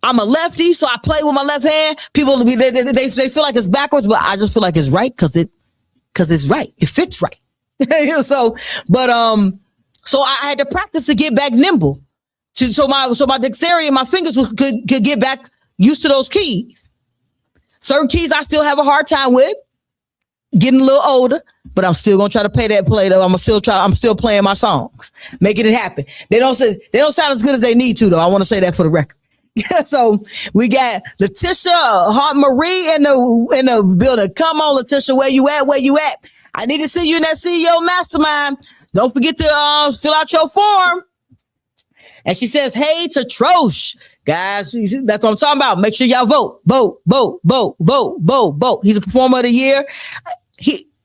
S4: I'm a lefty, so I play with my left hand. People, they feel like it's backwards, but I just feel like it's right because it's right. It fits right. So I had to practice to get back nimble, so my dexterity and my fingers could get back used to those keys. Certain keys I still have a hard time with, getting a little older, but I'm still gonna try to play though. I'm still playing my songs, making it happen. They don't sound as good as they need to though. I want to say that for the record. So we got Letitia Hart Marie in the building. Come on, Letitia, where you at? Where you at? I need to see you in that CEO mastermind. Don't forget to fill out your form. And she says, hey to Trosh. Guys, that's what I'm talking about. Make sure y'all vote. Vote. He's a performer of the year.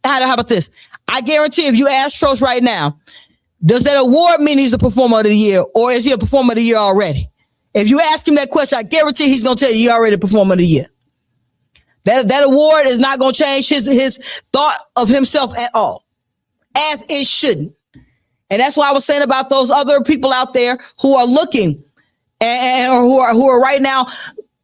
S4: How about this? I guarantee if you ask Trosh right now, does that award mean he's a performer of the year, or is he a performer of the year already? If you ask him that question, I guarantee he's going to tell you he already a performer of the year. That award is not going to change his thought of himself at all, as it shouldn't. And that's why I was saying about those other people out there who are looking and or who are right now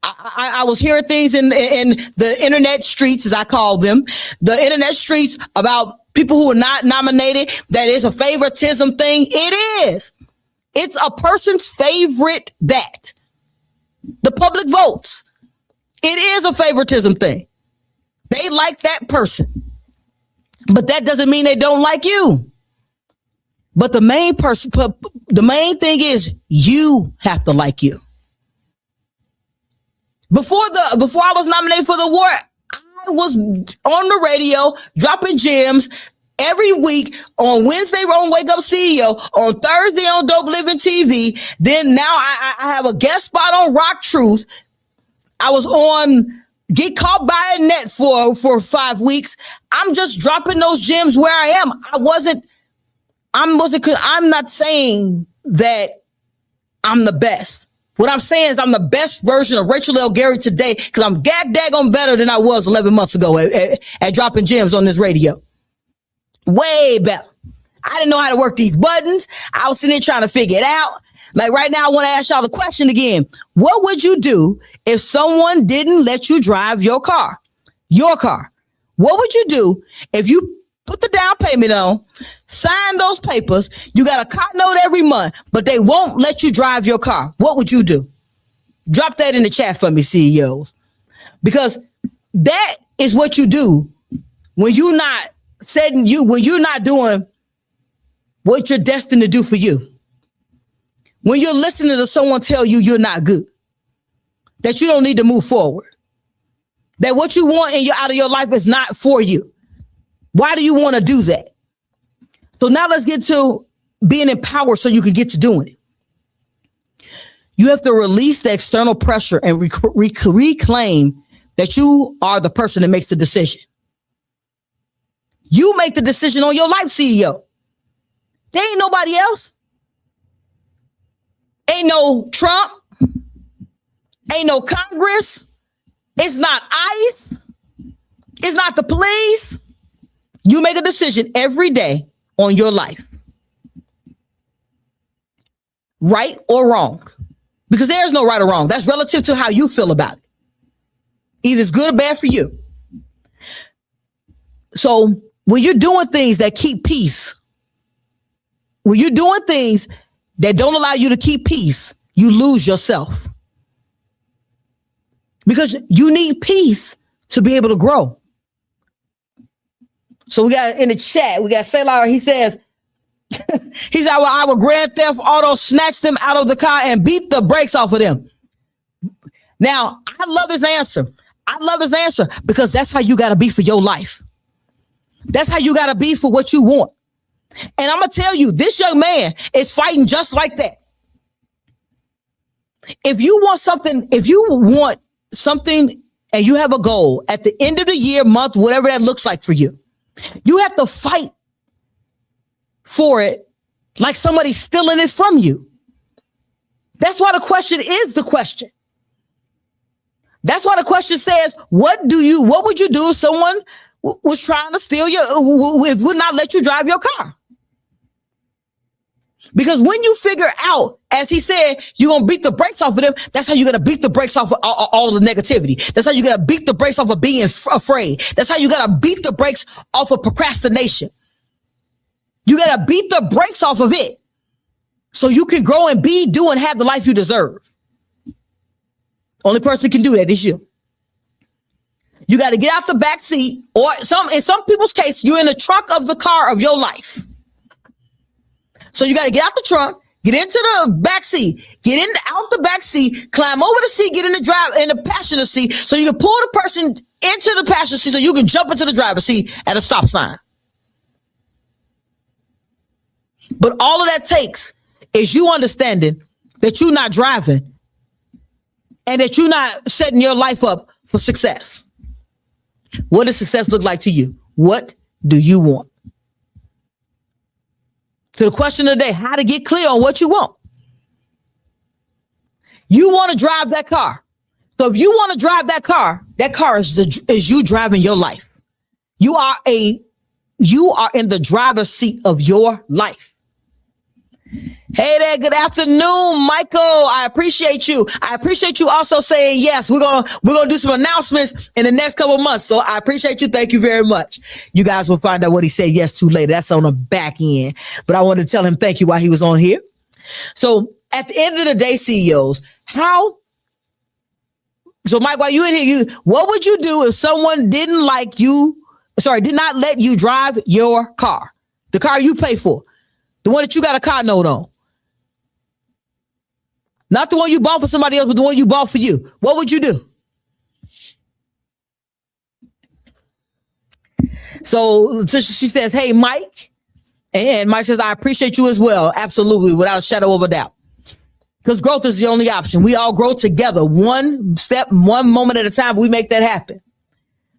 S4: I was hearing things in the internet streets, as I call them, the internet streets about people who are not nominated. That is a favoritism thing. It is. It's a person's favorite that the public votes. It is a favoritism thing. They like that person, but that doesn't mean they don't like you. But the main thing is you have to like you. Before I was nominated for the award, I was on the radio dropping gems every week. On Wednesday on Wake Up CEO, on Thursday on Dope Living TV. Then now I have a guest spot on Rock Truth. I was on Get Caught by a Net for 5 weeks. I'm just dropping those gems where I am. I'm not saying that I'm the best. What I'm saying is I'm the best version of Rachel L. Gary today because I'm daggone better than I was 11 months ago at dropping gems on this radio. Way better. I didn't know how to work these buttons. I was sitting there trying to figure it out. Like right now, I want to ask y'all the question again. What would you do if someone didn't let you drive your car? Your car. What would you do if you put the down payment on, sign those papers, you got a car note every month, but they won't let you drive your car? What would you do? Drop that in the chat for me, CEOs. Because that is what you do when you're not doing what you're destined to do for you. When you're listening to someone tell you you're not good, that you don't need to move forward, that what you want out of your life is not for you. Why do you want to do that? So now let's get to being empowered so you can get to doing it. You have to release the external pressure and reclaim that you are the person that makes the decision. You make the decision on your life, CEO. There ain't nobody else. Ain't no Trump. Ain't no Congress. It's not ICE. It's not the police. You make a decision every day on your life. Right or wrong. Because there's no right or wrong. That's relative to how you feel about it. Either it's good or bad for you. So when you're doing things that keep peace, when you're doing things that don't allow you to keep peace, you lose yourself. Because you need peace to be able to grow. So we got in the chat, we got Sailor, he says, I would Grand Theft Auto snatch them out of the car and beat the brakes off of them. Now, I love his answer. I love his answer because that's how you got to be for your life. That's how you got to be for what you want. And I'm going to tell you, this young man is fighting just like that. If you want something and you have a goal at the end of the year, month, whatever that looks like for you, you have to fight for it like somebody's stealing it from you. That's why the question is the question. That's why the question says, what would you do if someone was trying to steal would not let you drive your car? Because when you figure out, as he said, you're going to beat the brakes off of them, that's how you're going to beat the brakes off of all the negativity. That's how you're going to beat the brakes off of being afraid. That's how you got to beat the brakes off of procrastination. You got to beat the brakes off of it so you can grow and do and have the life you deserve. Only person can do that is you. You got to get out the back seat, or in some people's case, you're in the trunk of the car of your life. So you got to get out the trunk, get into the back seat, out the back seat, climb over the seat, get in the passenger seat, so you can pull the person into the passenger seat so you can jump into the driver's seat at a stop sign. But all of that takes is you understanding that you're not driving and that you're not setting your life up for success. What does success look like to you? What do you want? To the question of the day, how to get clear on what you want. You want to drive that car. So if you want to drive that car is you driving your life. You are in the driver's seat of your life. Hey there, good afternoon, Michael. I appreciate you. I appreciate you also saying yes. We're gonna do some announcements in the next couple of months. So I appreciate you. Thank you very much. You guys will find out what he said yes to later. That's on the back end. But I wanted to tell him thank you while he was on here. So at the end of the day, CEOs, so Mike, while you in here, what would you do if someone did not let you drive your car? The car you pay for. The one that you got a car note on. Not the one you bought for somebody else, but the one you bought for you. What would you do? So she says, hey, Mike. And Mike says, I appreciate you as well. Absolutely, without a shadow of a doubt. Because growth is the only option. We all grow together. One step, one moment at a time. We make that happen.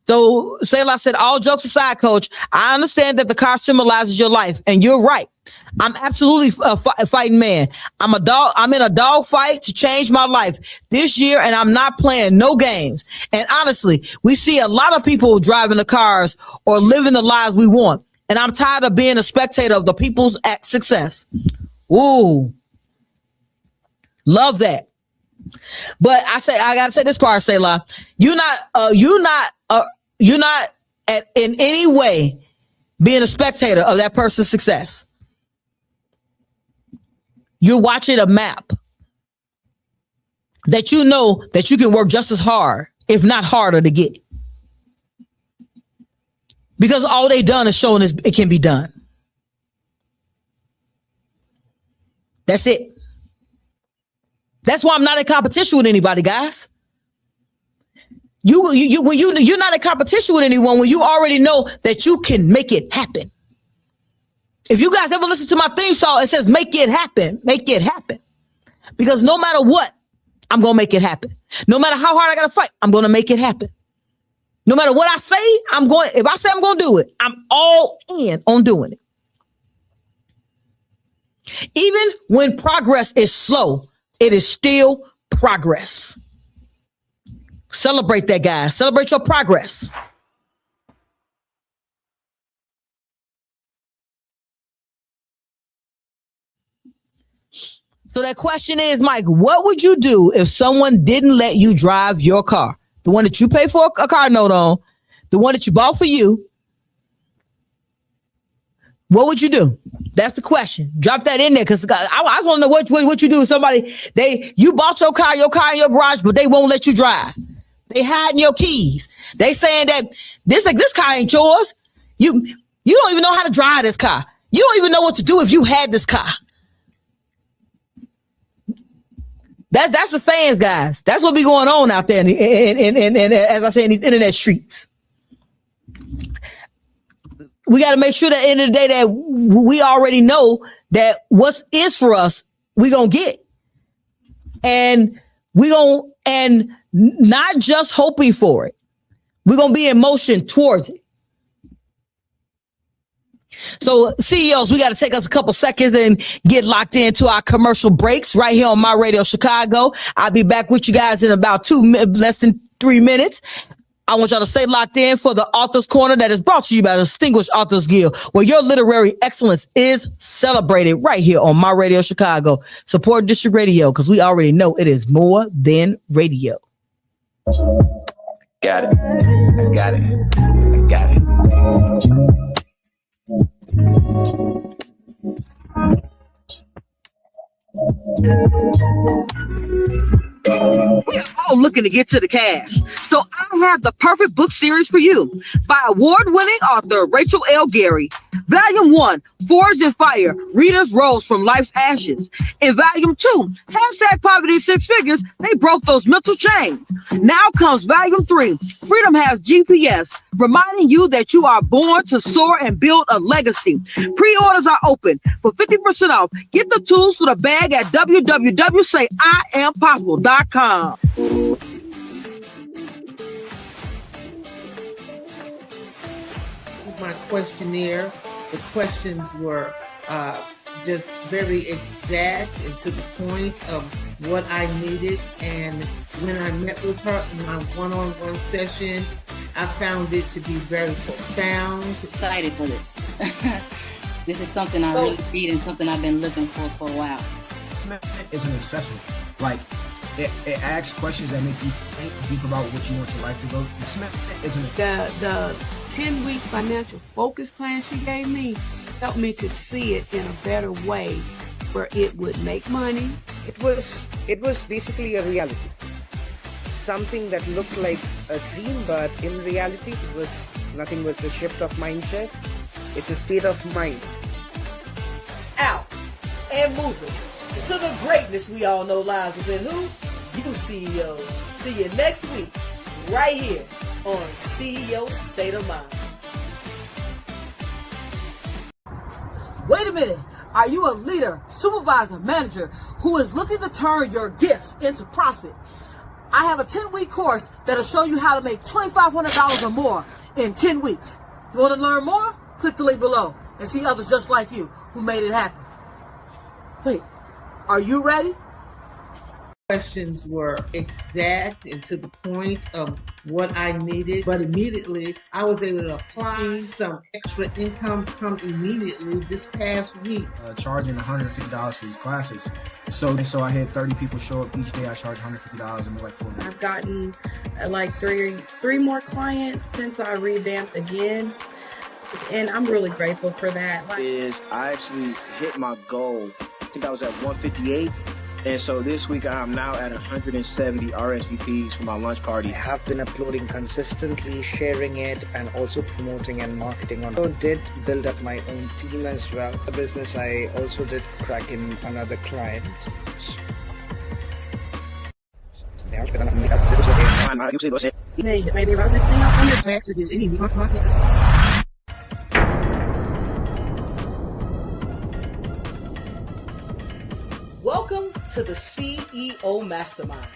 S4: So Selah said, all jokes aside, coach, I understand that the car symbolizes your life. And you're right. I'm absolutely a fighting man. I'm in a dog fight to change my life this year, and I'm not playing no games. And honestly, we see a lot of people driving the cars or living the lives we want. And I'm tired of being a spectator of the people's success. Ooh, love that. But I gotta say this part, Selah. You're not in any way being a spectator of that person's success. You're watching a map that you know that you can work just as hard, if not harder, to get. Because all they've done is shown it can be done. That's it. That's why I'm not in competition with anybody, guys. You're not in competition with anyone when you already know that you can make it happen. If you guys ever listen to my theme song, it says, make it happen, make it happen. Because no matter what, I'm going to make it happen. No matter how hard I got to fight, I'm going to make it happen. No matter what I say, if I say I'm going to do it, I'm all in on doing it. Even when progress is slow, it is still progress. Celebrate that, guys. Celebrate your progress. So that question is, Mike, what would you do if someone didn't let you drive your car? The one that you pay for a car note on, the one that you bought for you. What would you do? That's the question. Drop that in there, because I want to know what you do if somebody, you bought your car in your garage, but they won't let you drive. They hiding your keys. They saying that this car ain't yours. You don't even know how to drive this car. You don't even know what to do if you had this car. That's the sayings, guys. That's what be going on out there in as I say, in these internet streets. We got to make sure that at the end of the day that we already know that what is for us, we gonna get. And and not just hoping for it. We're gonna be in motion towards it. So CEOs, we got to take us a couple seconds and get locked into our commercial breaks right here on My Radio Chicago. I'll be back with you guys in about less than 3 minutes. I want y'all to stay locked in for the Author's Corner that is brought to you by the Distinguished Authors Guild, where your literary excellence is celebrated right here on My Radio Chicago. Support District Radio, because we already know it is more than radio.
S10: Got it. I got it. I got it.
S4: We're all looking to get to the cash. So I have the perfect book series for you by award-winning author Rachel L. Gary. Volume 1, Forged in Fire, Readers Rose from Life's Ashes. In Volume 2, #Poverty 6 Figures, they broke those mental chains. Now comes Volume 3, Freedom Has GPS, reminding you that you are born to soar and build a legacy. Pre-orders are open for 50% off. Get the tools for the bag at www.sayiampossible.com.
S2: My questionnaire. The questions were just very exact and to the point of what I needed. And when I met with her in my one-on-one session, I found it to be very profound.
S5: Excited for this. This is something I really need and something I've been looking for a while.
S6: Assessment is an assessment. Like, it asks questions that make you think deep about what you want your life to go. Assessment is an
S7: The 10-week financial focus plan she gave me helped me to see it in a better way where it would make money.
S8: It was basically a reality. Something that looked like a dream, but in reality, it was nothing but a shift of mindset. It's a state of mind.
S9: Out and moving to the greatness we all know lies within who? You CEOs. See you next week, right here on CEO State of Mind. Wait a minute. Are you a leader, supervisor, manager who is looking to turn your gifts into profit? I have a 10-week course that'll show you how to make $2,500 or more in 10 weeks. You want to learn more? Click the link below and see others just like you who made it happen. Wait, are you ready?
S2: Questions were exact and to the point of what I needed, but immediately I was able to apply some extra income come immediately this past week.
S6: Charging $150 for these classes. So I had 30 people show up each day. I charge $150 and we're like 4 days.
S11: I've gotten like three more clients since I revamped again. And I'm really grateful for that.
S12: I actually hit my goal. I think I was at 158. And so this week I'm now at 170 RSVPs for my lunch party.
S13: I have been uploading consistently, sharing it, and also promoting and marketing on. I did build up my own team as well. The business, I also did crack in another client.
S9: Welcome to the CEO Mastermind.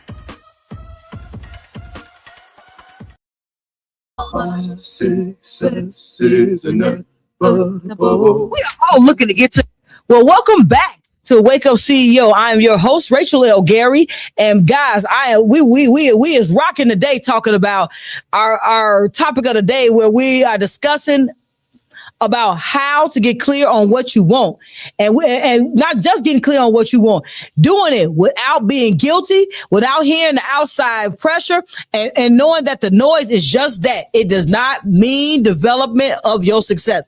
S10: 5, 6, 7, 6, and 8.
S4: We are all looking to get to. Well, welcome back to Wake Up CEO. I am your host, Rachel L. Gary, and guys, we is rocking the day talking about our topic of the day, where we are discussing about how to get clear on what you want, and not just getting clear on what you want, doing it without being guilty, without hearing the outside pressure, and knowing that the noise is just that. It does not mean development of your success.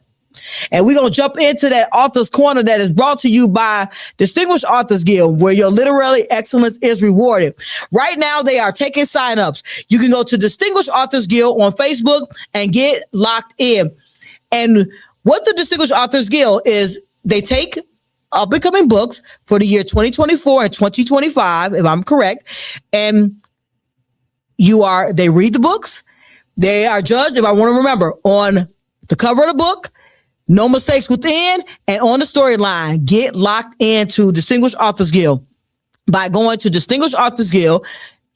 S4: And we're going to jump into that Author's Corner that is brought to you by Distinguished Authors Guild, where your literary excellence is rewarded. Right now, they are taking signups. You can go to Distinguished Authors Guild on Facebook and get locked in. And what the Distinguished Authors Guild is, they take up and coming books for the year 2024 and 2025, if I'm correct. And they read the books. They are judged, if I want to remember, on the cover of the book, no mistakes within, and on the storyline. Get locked into Distinguished Authors Guild by going to Distinguished Authors Guild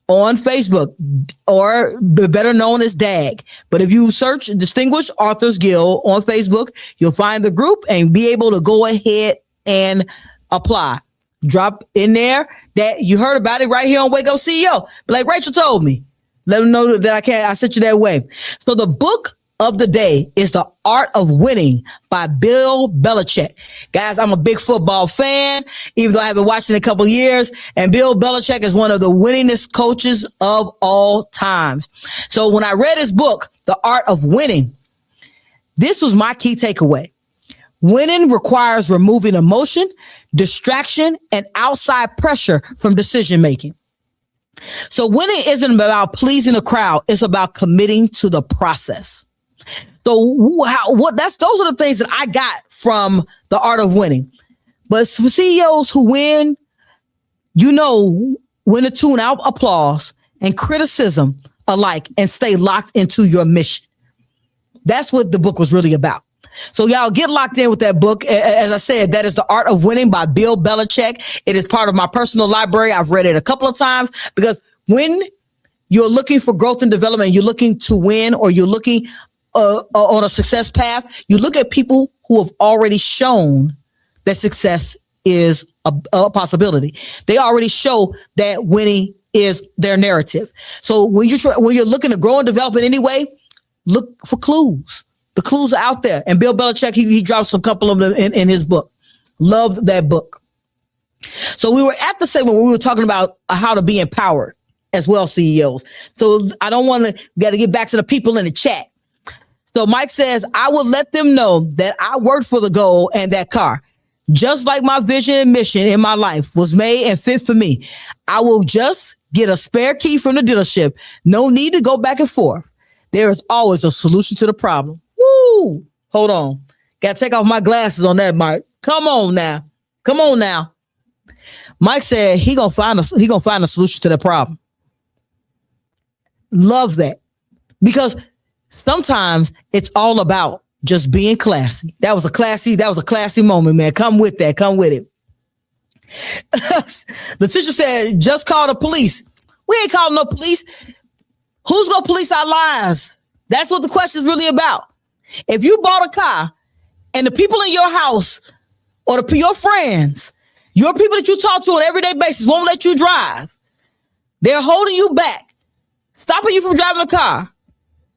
S4: on Facebook, or better known as DAG. But if you search Distinguished Authors Guild on Facebook, you'll find the group and be able to go ahead and apply. Drop in there that you heard about it right here on Wake Up CEO. But like Rachel told me, let them know that I sent you that way. So the book of the day is The Art of Winning by Bill Belichick. Guys, I'm a big football fan, even though I haven't watched in a couple of years. And Bill Belichick is one of the winningest coaches of all times. So when I read his book, The Art of Winning, this was my key takeaway. Winning requires removing emotion, distraction, and outside pressure from decision making. So winning isn't about pleasing a crowd. It's about committing to the process. So those are the things that I got from The Art of Winning. But for CEOs who win, when to tune out applause and criticism alike and stay locked into your mission. That's what the book was really about. So y'all get locked in with that book. As I said, that is The Art of Winning by Bill Belichick. It is part of my personal library. I've read it a couple of times, because when you're looking for growth and development, you're looking to win, or you're looking on a success path, you look at people who have already shown that success is a possibility. They already show that winning is their narrative. So when you're looking to grow and develop in any way, look for clues. The clues are out there. And Bill Belichick, he drops a couple of them in his book. Loved that book. So we were at the segment where we were talking about how to be empowered as well, CEOs. So I don't want to, got to get back to the people in the chat. So Mike says, I will let them know that I worked for the goal and that car. Just like my vision and mission in my life was made and fit for me. I will just get a spare key from the dealership. No need to go back and forth. There is always a solution to the problem. Woo! Hold on. Got to take off my glasses on that, Mike. Come on now. Come on now. Mike said he gonna find a solution to the problem. Love that. Because sometimes it's all about just being classy. That was a classy moment, man. Come with that. Come with it. Letitia said, just call the police. We ain't calling no police. Who's gonna police our lives? That's what the question is really about. If you bought a car and the people in your house or your friends, your people that you talk to on an everyday basis won't let you drive, they're holding you back, stopping you from driving a car,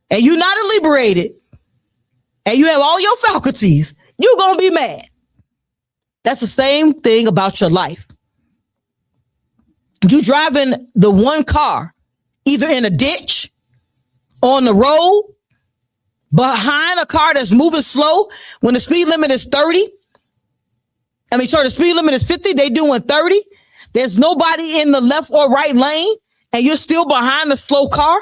S4: and you're not liberated, and you have all your faculties, you're going to be mad. That's the same thing about your life. You driving the one car, either in a ditch, on the road, behind a car that's moving slow when the speed limit is 30. The speed limit is 50. They doing 30. There's nobody in the left or right lane, and you're still behind the slow car.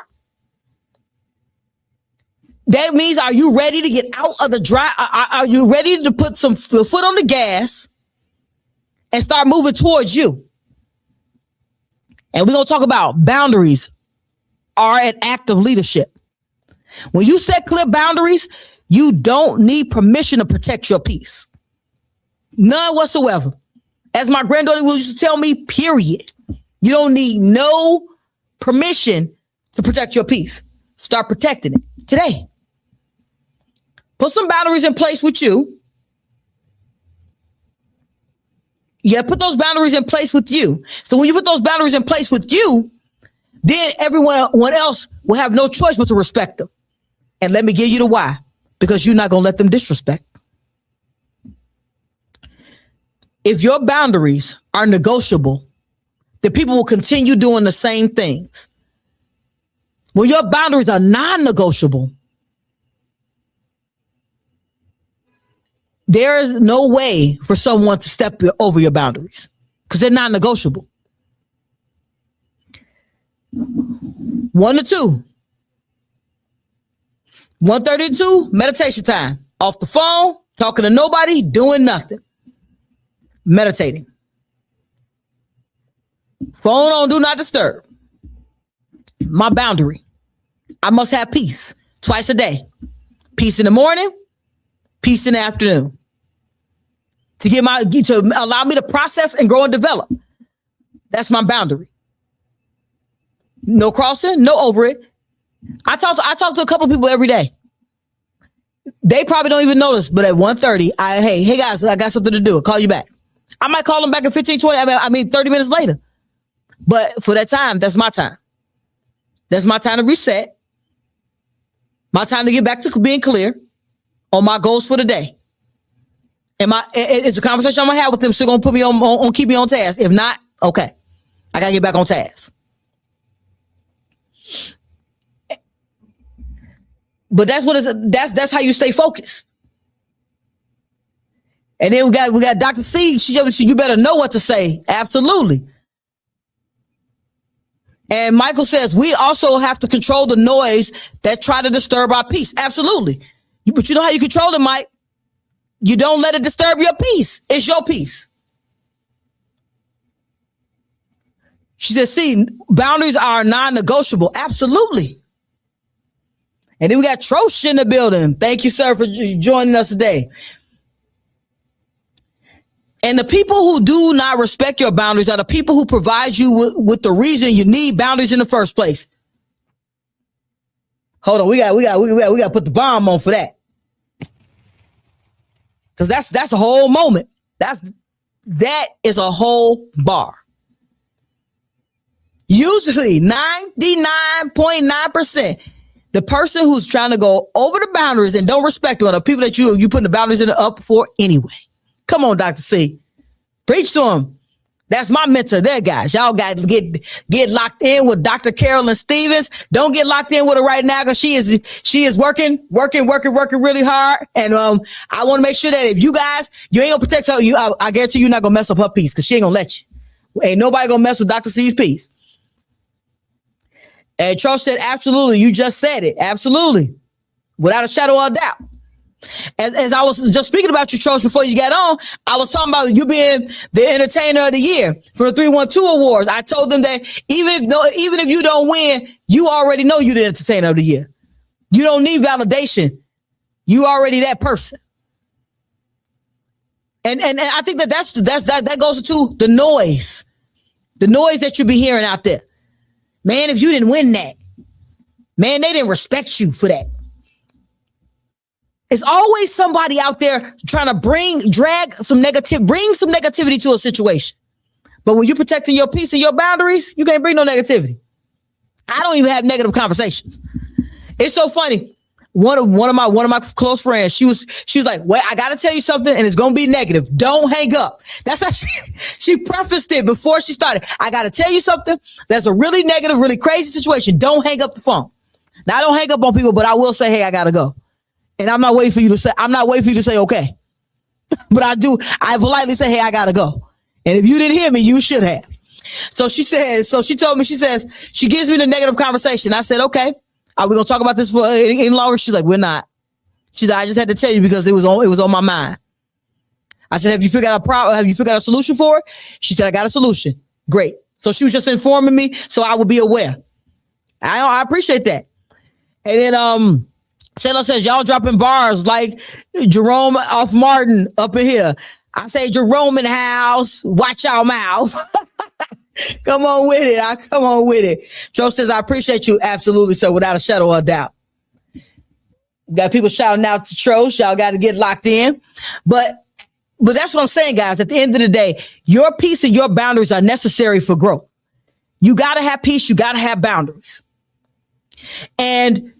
S4: That means, are you ready to get out of the drive? Are you ready to put some foot on the gas and start moving towards you? And we're going to talk about boundaries are an act of leadership. When you set clear boundaries, you don't need permission to protect your peace. None whatsoever. As my granddaughter used to tell me, period. You don't need no permission to protect your peace. Start protecting it today. Put some boundaries in place with you. Yeah, put those boundaries in place with you. So when you put those boundaries in place with you, then everyone else will have no choice but to respect them. And let me give you the why. Because you're not going to let them disrespect. If your boundaries are negotiable, the people will continue doing the same things. When your boundaries are non-negotiable, there is no way for someone to step over your boundaries because they're non-negotiable. 1 to 2. 1:30 to 2, meditation time. Off the phone, talking to nobody, doing nothing. Meditating. Phone on, do not disturb. My boundary. I must have peace twice a day. Peace in the morning, peace in the afternoon. To allow me to process and grow and develop. That's my boundary. No crossing, no over it. I talk to a couple of people every day. They probably don't even notice, but at 1:30, hey guys, I got something to do. I'll call you back. I might call them back in 15, 20, 30 minutes later. But for that time, that's my time. That's my time to reset. My time to get back to being clear on my goals for the day. And it's a conversation I'm gonna have with them. Still gonna put me on keep me on task. If not, okay, I gotta get back on task. But that's how you stay focused. And then we got Dr. C. You better know what to say. Absolutely. And Michael says we also have to control the noise that try to disturb our peace. Absolutely. But you know how you control it, Mike? You don't let it disturb your peace. It's your peace. She says, see, boundaries are non-negotiable. Absolutely. And then we got Trosh in the building. Thank you, sir, for joining us today. And the people who do not respect your boundaries are the people who provide you with the reason you need boundaries in the first place. Hold on, we got to put the bomb on for that. Because that's a whole moment. That is a whole bar. Usually 99.9%. The person who's trying to go over the boundaries and don't respect one are people that you putting the boundaries in up for anyway. Come on, Dr. C. Preach to them. That's my mentor there, guys. Y'all got to get locked in with Dr. Carolyn Stevens. Don't get locked in with her right now because she is working really hard. And I want to make sure that if you ain't gonna protect her, I guarantee you're not gonna mess up her peace because she ain't gonna let you. Ain't nobody gonna mess with Dr. C's peace. And Trosh said, absolutely. You just said it. Absolutely. Without a shadow of a doubt. As I was just speaking about you, Trosh, before you got on, I was talking about you being the entertainer of the year for the 312 awards. I told them that even if you don't win, you already know you're the entertainer of the year. You don't need validation. You already that person. And I think that goes to the noise that you be hearing out there. Man, if you didn't win that, man, they didn't respect you for that. It's always somebody out there trying to bring some negativity to a situation. But when you're protecting your peace and your boundaries, you can't bring no negativity. I don't even have negative conversations. It's so funny. One of my close friends, she was like, "Well, I got to tell you something, and it's gonna be negative. Don't hang up." That's how she prefaced it before she started. I got to tell you something. That's a really negative, really crazy situation. Don't hang up the phone. Now I don't hang up on people, but I will say, "Hey, I gotta go." And I'm not waiting for you to say okay. But I politely say, "Hey, I gotta go." And if you didn't hear me, you should have. So she told me, she gives me the negative conversation. I said, "Okay, are we gonna talk about this for any longer?" She's like, "We're not." She said, "I just had to tell you because it was on my mind." I said, "Have you figured out a problem? Have you figured out a solution for it?" She said, "I got a solution." Great. So she was just informing me so I would be aware. I appreciate that. And then Sailor says, y'all dropping bars like Jerome off Martin up in here. I say, Jerome in the house, watch your mouth. Come on with it. Come on with it. Joe says, I appreciate you. Absolutely. So without a shadow of a doubt. Got people shouting out to Trosh. Y'all got to get locked in. But that's what I'm saying, guys. At the end of the day, your peace and your boundaries are necessary for growth. You got to have peace. You got to have boundaries. And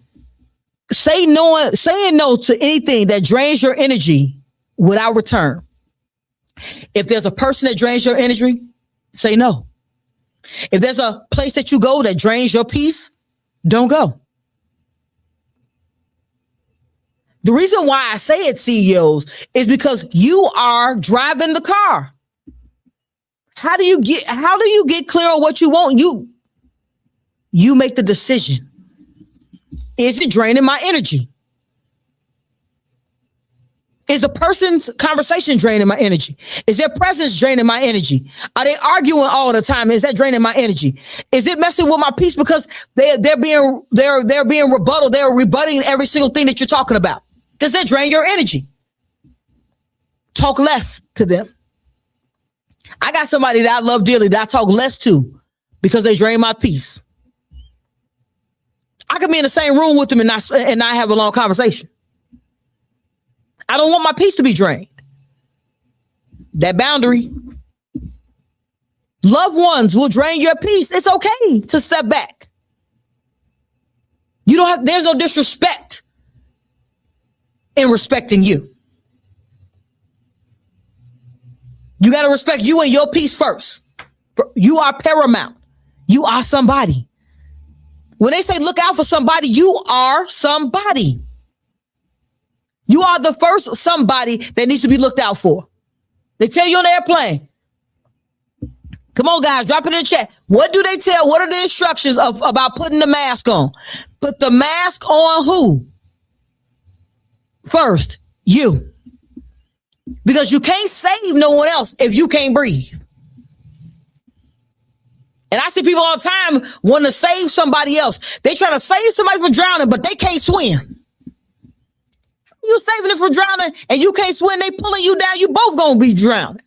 S4: saying no to anything that drains your energy without return. If there's a person that drains your energy, say no. If there's a place that you go that drains your peace, don't go. The reason why I say it, CEOs, is because you are driving the car. How do you get clear on what you want? You make the decision. Is it draining my energy? Is the person's conversation draining my energy? Is their presence draining my energy? Are they arguing all the time? Is that draining my energy? Is it messing with my peace because they're being rebuttal? They're rebutting every single thing that you're talking about. Does that drain your energy? Talk less to them. I got somebody that I love dearly that I talk less to because they drain my peace. I could be in the same room with them and not have a long conversation. I don't want my peace to be drained. That boundary. Loved ones will drain your peace. It's okay to step back. There's no disrespect in respecting you. You got to respect you and your peace first. You are paramount. You are somebody. When they say look out for somebody, you are somebody. You are the first somebody that needs to be looked out for. They tell you on the airplane. Come on, guys, drop it in the chat. What do they tell? What are the instructions about putting the mask on? Put the mask on who? First, you. Because you can't save no one else if you can't breathe. And I see people all the time wanting to save somebody else. They try to save somebody from drowning, but they can't swim. You saving it from drowning and you can't swim, they pulling you down, you both gonna be drowning.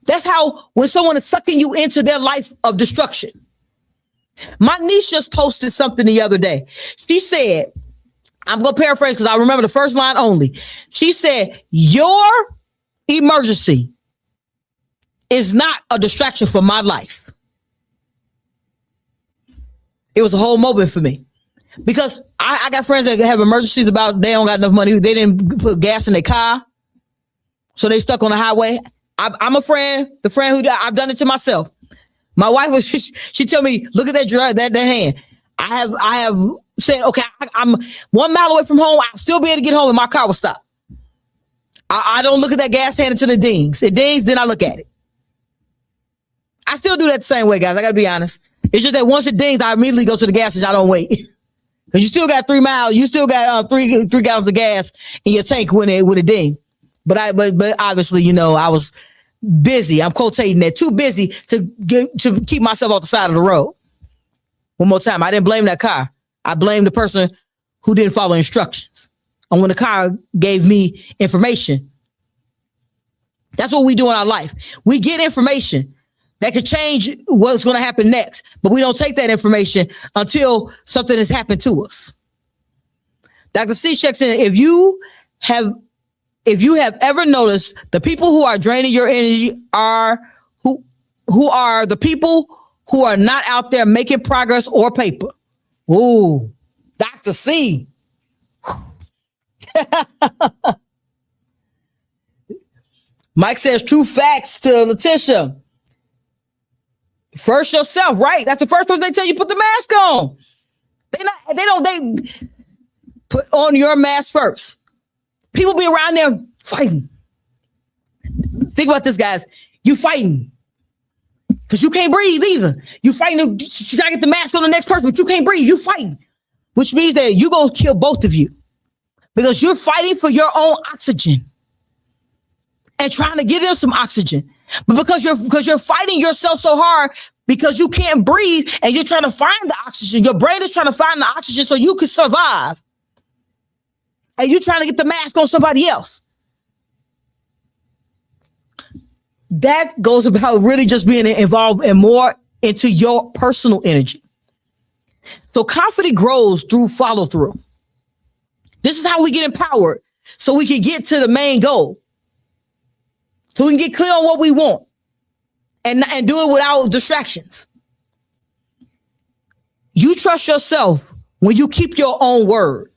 S4: That's how when someone is sucking you into their life of destruction. My niece just posted something the other day. She said, I'm gonna paraphrase because I remember the first line only. She said, your emergency is not a distraction for my life. It was a whole moment for me because I got friends that have emergencies about they don't got enough money. They didn't put gas in their car, so they stuck on the highway. I'm a friend, the friend who I've done it to myself. My wife was, she told me, look at that drug, that hand. I have said, okay, I'm 1 mile away from home. I'll still be able to get home and my car will stop. I don't look at that gas hand until it dings. It dings, then I look at it. I still do that the same way, guys. I got to be honest. It's just that once it dings, I immediately go to the gas station. I don't wait. Because you still got 3 miles. You still got three gallons of gas in your tank when it ding. But obviously, you know, I was busy. I'm quotating that. Too busy to keep myself off the side of the road. One more time. I didn't blame that car. I blamed the person who didn't follow instructions. And when the car gave me information, that's what we do in our life. We get information that could change what's going to happen next, but we don't take that information until something has happened to us. Dr. C checks in. If you have ever noticed, the people who are draining your energy are who are the people who are not out there making progress or paper. Ooh, Dr. C. Mike says true facts to Letitia. First yourself, right? That's the first person they tell you put the mask on. They put on your mask first. People be around there fighting. Think about this, guys. You fighting because you can't breathe either. You fighting to try to get the mask on the next person, but you can't breathe. You fighting, which means that you're gonna kill both of you because you're fighting for your own oxygen and trying to give them some oxygen. But because you're fighting yourself so hard because you can't breathe and you're trying to find the oxygen, your brain is trying to find the oxygen so you can survive. And you're trying to get the mask on somebody else. That goes about really just being involved and more into your personal energy. So confidence grows through follow through. This is how we get empowered so we can get to the main goal. So we can get clear on what we want and do it without distractions. You trust yourself when you keep your own word.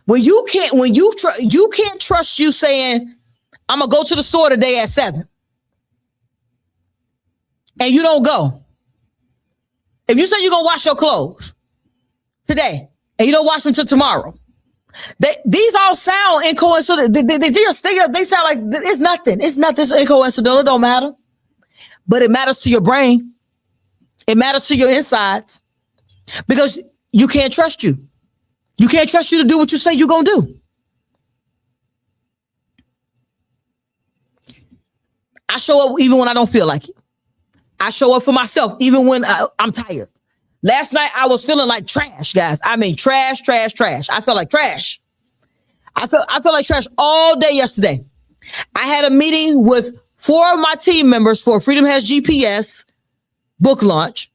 S4: You can't trust you saying, I'm gonna go to the store today at 7. And you don't go. If you say you're gonna wash your clothes today and you don't wash them till tomorrow, these all sound incoincidental. They sound like it's nothing. It's not this incoincidental. It don't matter. But it matters to your brain. It matters to your insides because you can't trust you. You can't trust you to do what you say you're going to do. I show up even when I don't feel like it. I show up for myself even when I'm tired. Last night, I was feeling like trash, guys. I mean, trash. I felt like trash. I felt like trash all day yesterday. I had a meeting with 4 of my team members for Freedom Has GPS book launch.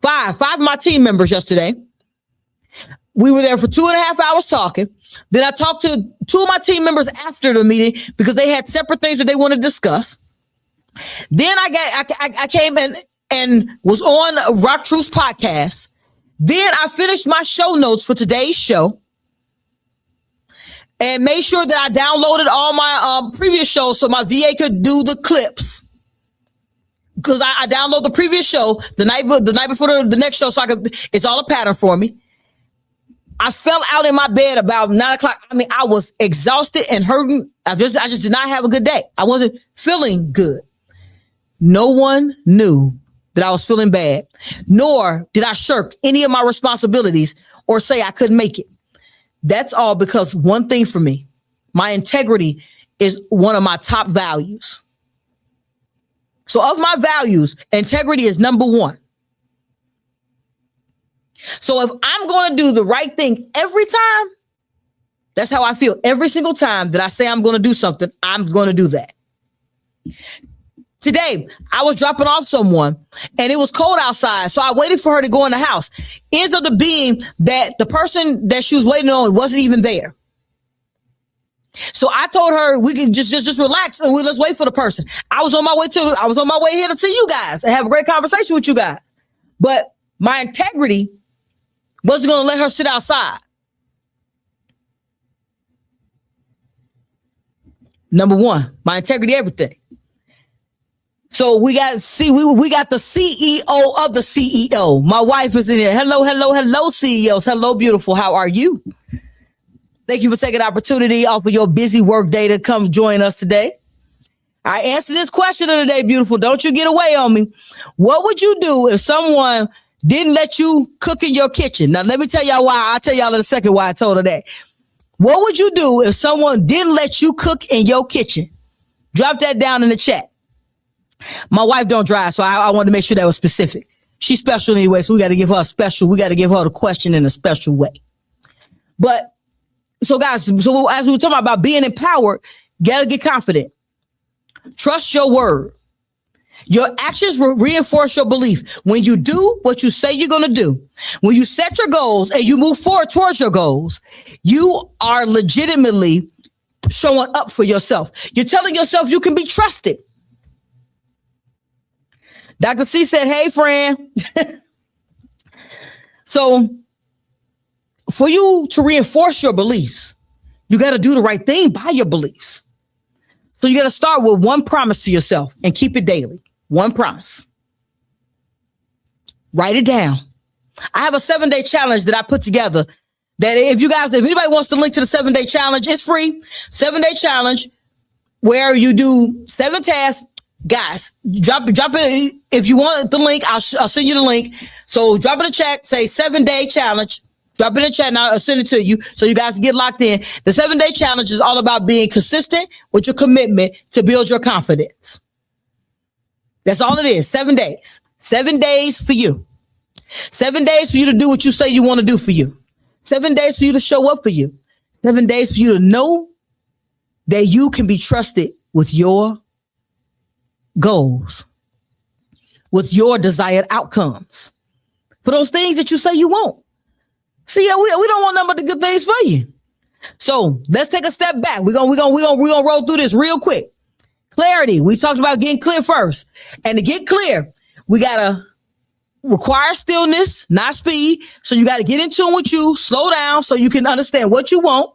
S4: 5 of my team members yesterday. We were there for 2.5 hours talking. Then I talked to 2 of my team members after the meeting because they had separate things that they wanted to discuss. Then I came in and was on Rock Truth's podcast. Then I finished my show notes for today's show and made sure that I downloaded all my previous shows so my VA could do the clips. Because I download the previous show the night before the next show, so it's all a pattern for me. I fell out in my bed about 9 o'clock. I mean, I was exhausted and hurting. I just did not have a good day. I wasn't feeling good. No one knew that I was feeling bad, nor did I shirk any of my responsibilities or say I couldn't make it. That's all because one thing for me, my integrity is one of my top values. So of my values, integrity is number 1. So if I'm going to do the right thing every time, that's how I feel. Every single time that I say I'm going to do something, I'm going to do that. Today, I was dropping off someone and it was cold outside. So I waited for her to go in the house. Ends up being that the person that she was waiting on wasn't even there. So I told her we can just relax and let's wait for the person. I was on my way here to see you guys and have a great conversation with you guys. But my integrity wasn't going to let her sit outside. Number one, my integrity, everything. So we got we got the CEO of the CEO. My wife is in here. Hello, CEOs. Hello, beautiful. How are you? Thank you for taking the opportunity off of your busy work day to come join us today. I answered this question of the day, beautiful. Don't you get away on me. What would you do if someone didn't let you cook in your kitchen? Now, let me tell y'all why. I'll tell y'all in a second why I told her that. What would you do if someone didn't let you cook in your kitchen? Drop that down in the chat. My wife don't drive, so I wanted to make sure that was specific. She's special anyway, so we got to give her the question in a special way. But so guys, so as we were talking about being empowered, you got to get confident. Trust your word. Your actions reinforce your belief. When you do what you say you're going to do, when you set your goals and you move forward towards your goals, you are legitimately showing up for yourself. You're telling yourself you can be trusted. Dr. C said, hey, friend. So for you to reinforce your beliefs, you got to do the right thing by your beliefs. So you got to start with one promise to yourself and keep it daily. One promise. Write it down. I have a 7-day challenge that I put together that if anybody wants to link to the 7-day challenge, it's free. 7-day challenge where you do 7 tasks. Guys, drop it. If you want the link, I'll send you the link. So drop it in the chat, say 7-day challenge. Drop it in the chat and I'll send it to you so you guys can get locked in. The 7-day challenge is all about being consistent with your commitment to build your confidence. That's all it is. 7 days. 7 days for you. 7 days for you to do what you say you want to do for you. 7 days for you to show up for you. 7 days for you to know that you can be trusted with your goals, with your desired outcomes, for those things that you say you want. See, we don't want nothing but the good things for you. So let's take a step back. We're gonna roll through this real quick. Clarity. We talked about getting clear first. And to get clear, we gotta require stillness, not speed. So you got to get in tune with you, slow down so you can understand what you want.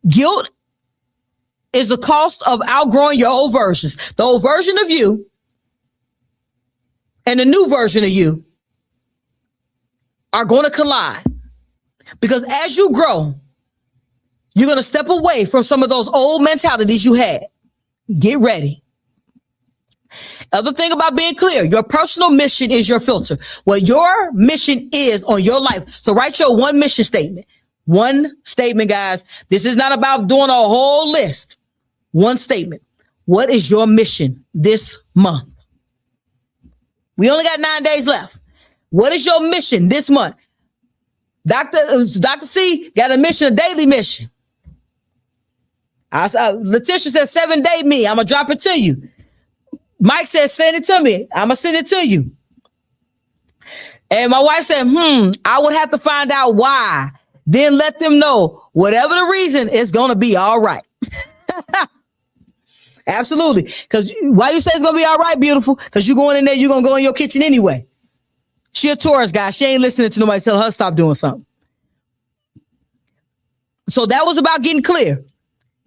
S4: Guilt is the cost of outgrowing your old versions. The old version of you and the new version of you are going to collide, because as you grow, you're going to step away from some of those old mentalities you had. Get ready. Other thing about being clear, your personal mission is your filter. What your mission is on your life. So write your one mission statement. One statement, guys. This is not about doing a whole list. One statement. What is your mission this month? We only got 9 days left. What is your mission this month? Dr. C got a mission, a daily mission. Letitia says 7-day me. I'm going to drop it to you. Mike says, send it to me. I'm going to send it to you. And my wife said, I would have to find out why. Then let them know, whatever the reason, it's going to be all right. Absolutely. Because why you say it's going to be all right, beautiful? Because you're going in there, you're going to go in your kitchen anyway. She a tourist guy. She ain't listening to nobody tell her stop doing something. So that was about getting clear.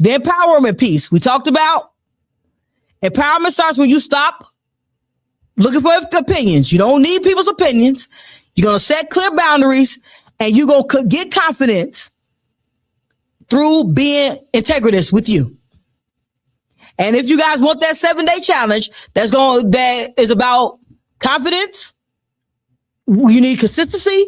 S4: The empowerment piece we talked about. Empowerment starts when you stop looking for opinions. You don't need people's opinions. You're going to set clear boundaries, and you're going to get confidence through being integritous with you. And if you guys want that 7-day challenge, that is about confidence, you need consistency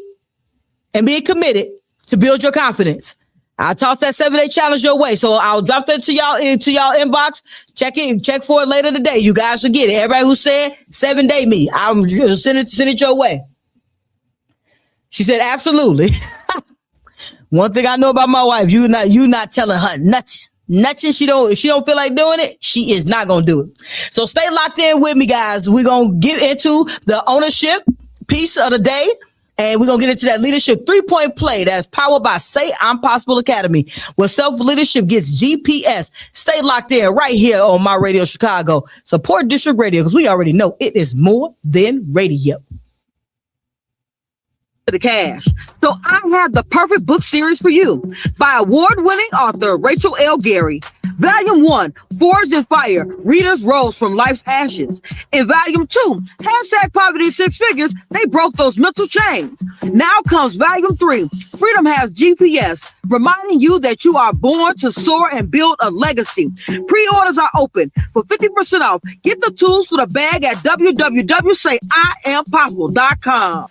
S4: and being committed to build your confidence. I'll toss that 7-day challenge your way. So I'll drop that to y'all inbox. Check for it later today. You guys will get it. Everybody who said 7-day me, I'm send it your way. She said, absolutely. One thing I know about my wife, you not telling her nothing. Nothing. If she don't feel like doing it, she is not gonna do it. So stay locked in with me, guys. We're gonna get into the ownership piece of the day. And we're going to get into that leadership 3-point play that's powered by Say I'm Possible Academy, where self-leadership gets GPS. Stay locked in right here on My Radio Chicago. Support District Radio, because we already know it is more than radio. to the cash. So I have the perfect book series for you by award-winning author Rachel L. Gary. Volume 1, Forged in Fire, Readers Rose from Life's Ashes. In Volume 2, Hashtag Poverty Six Figures, They Broke Those Mental Chains. Now comes Volume 3, Freedom Has GPS, reminding you that you are born to soar and build a legacy. Pre-orders are open for 50% off. Get the tools for the bag at www.sayiampossible.com.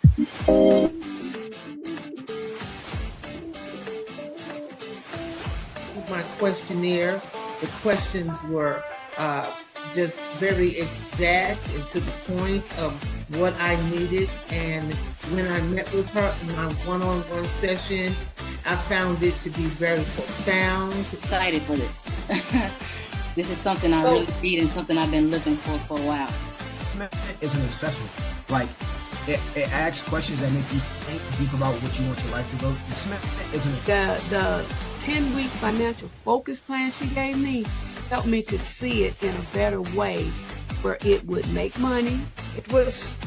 S2: My questionnaire, the questions were just very exact and to the point of what I needed. And when I met with her in my one-on-one session, I found it to be very profound.
S5: Excited for this. This is something I really need and something I've been looking for a while.
S6: Assessment is an assessment. Like, it asks questions that make you think deep about what you want your life to go. Assessment is an
S7: The 10-week financial focus plan she gave me helped me to see it in a better way where it would make money.
S8: It was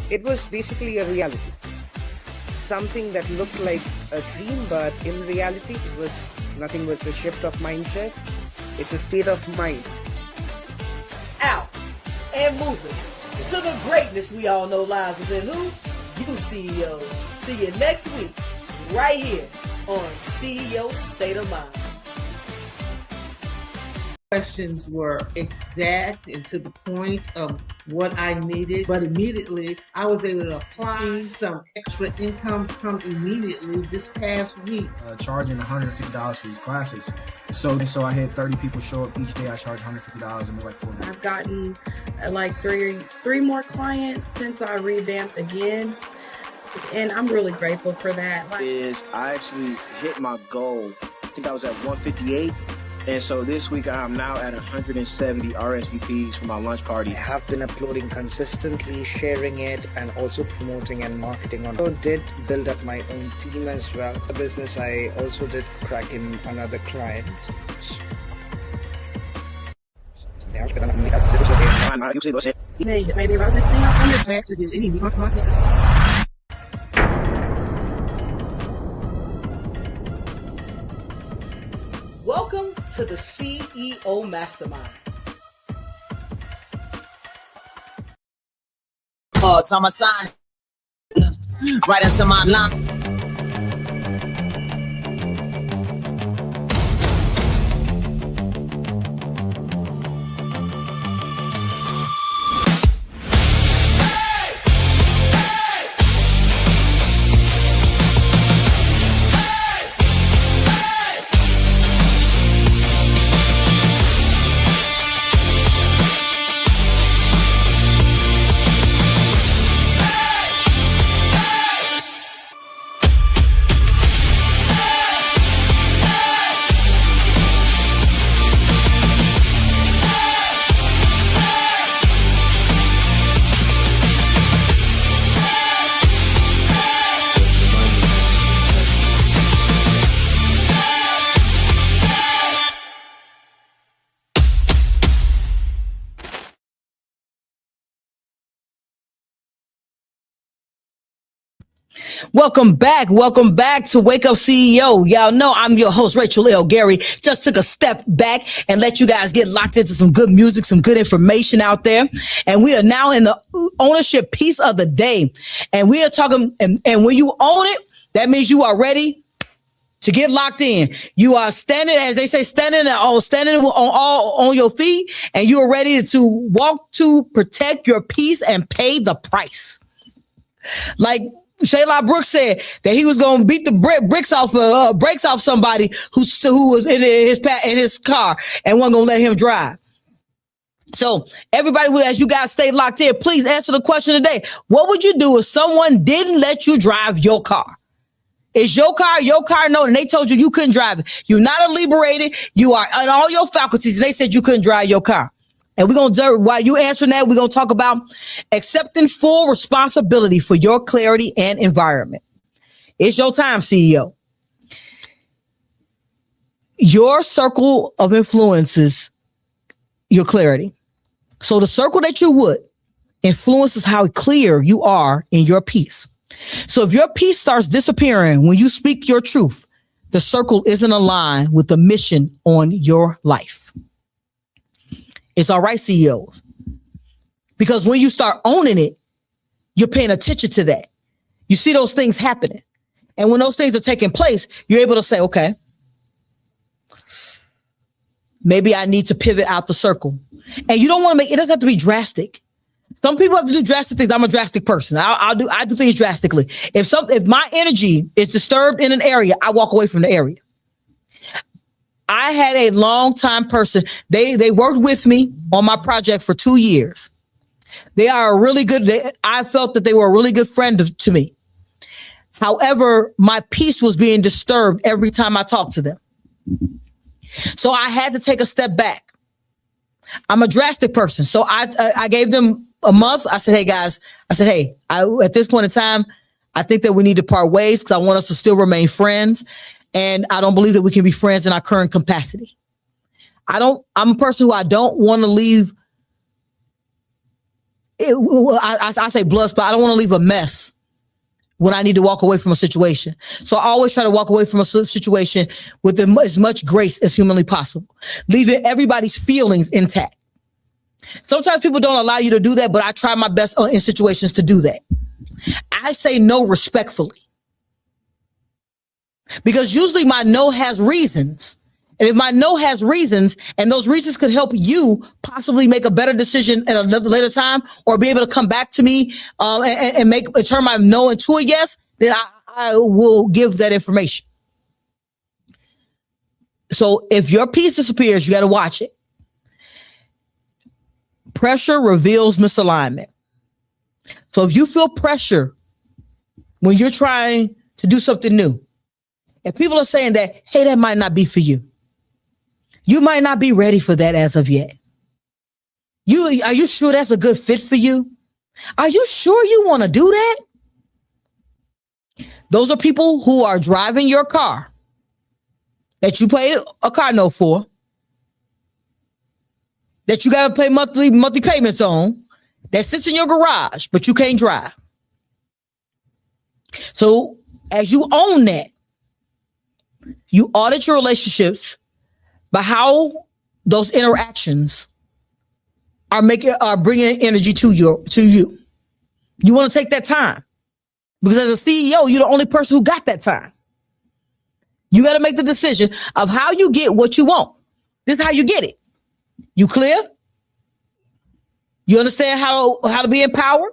S8: basically a reality. Something that looked like a dream, but in reality, it was nothing but a shift of mindset. It's a state of mind.
S9: Out and moving to the greatness we all know lies within who? You CEOs. See you next week, right here on CEO State of Mind.
S2: Questions were exact and to the point of what I needed, but immediately I was able to apply some extra income come immediately this past week.
S6: Charging $150 for these classes. So I had 30 people show up each day. I charge $150 and we're like 4 days.
S11: I've gotten like three more clients since I revamped again. And I'm really grateful for that.
S12: I actually hit my goal. I think I was at 158. And so this week I'm now at 170 RSVPs for my lunch party.
S13: I have been uploading consistently, sharing it, and also promoting and marketing on. I did build up my own team as well. The business, I also did crack in another client.
S9: Welcome to the CEO Mastermind.
S14: It's on my sign, right into my line.
S4: Welcome back to Wake Up CEO. Y'all know I'm your host, Rachel L. Gary. Just took a step back and let you guys get locked into some good music, some good information out there. And we are now in the ownership piece of the day. And we are talking, and when you own it, that means you are ready to get locked in. You are standing, as they say, standing on your feet, and you are ready to walk to protect your peace and pay the price. Like Shayla Brooks said that he was going to beat the brakes off somebody who was in his car and wasn't going to let him drive. So everybody, as you guys stay locked in, please answer the question today. What would you do if someone didn't let you drive your car? Is your car no, and they told you couldn't drive it. You're not liberated. You are on all your faculties, and they said you couldn't drive your car. And we're going to, while you answering that, we're going to talk about accepting full responsibility for your clarity and environment. It's your time, CEO. Your circle of influences your clarity. So the circle that you're with influences how clear you are in your piece. So if your peace starts disappearing when you speak your truth, the circle isn't aligned with the mission on your life. It's all right, CEOs, because when you start owning it, you're paying attention to that. You see those things happening. And when those things are taking place, you're able to say, okay, maybe I need to pivot out the circle. And you don't want to make, it doesn't have to be drastic. Some people have to do drastic things. I'm a drastic person. I do things drastically. If my energy is disturbed in an area, I walk away from the area. I had a long time person. They worked with me on my project for 2 years. They are a really good. I felt that they were a really good friend to me. However, my peace was being disturbed every time I talked to them. So I had to take a step back. I'm a drastic person. So I gave them a month. I said, hey guys, at this point in time, I think that we need to part ways because I want us to still remain friends. And I don't believe that we can be friends in our current capacity. I'm a person who I don't want to leave. I say blood spot. I don't want to leave a mess when I need to walk away from a situation. So I always try to walk away from a situation with as much grace as humanly possible, leaving everybody's feelings intact. Sometimes people don't allow you to do that, but I try my best in situations to do that. I say no respectfully because usually my no has reasons. And if my no has reasons and those reasons could help you possibly make a better decision at another later time or be able to come back to me and turn my no into a yes, then I will give that information. So if your peace disappears, you got to watch it. Pressure reveals misalignment. So if you feel pressure when you're trying to do something new, and people are saying that, hey, that might not be for you. You might not be ready for that as of yet. Are you sure that's a good fit for you? Are you sure you want to do that? Those are people who are driving your car that you paid a car note for, that you got to pay monthly payments on, that sits in your garage, but you can't drive. So as you own that, you audit your relationships by how those interactions are bringing energy to you. You want to take that time because as a CEO, you're the only person who got that time. You got to make the decision of how you get what you want. This is how you get it. You clear? You understand how to be in power?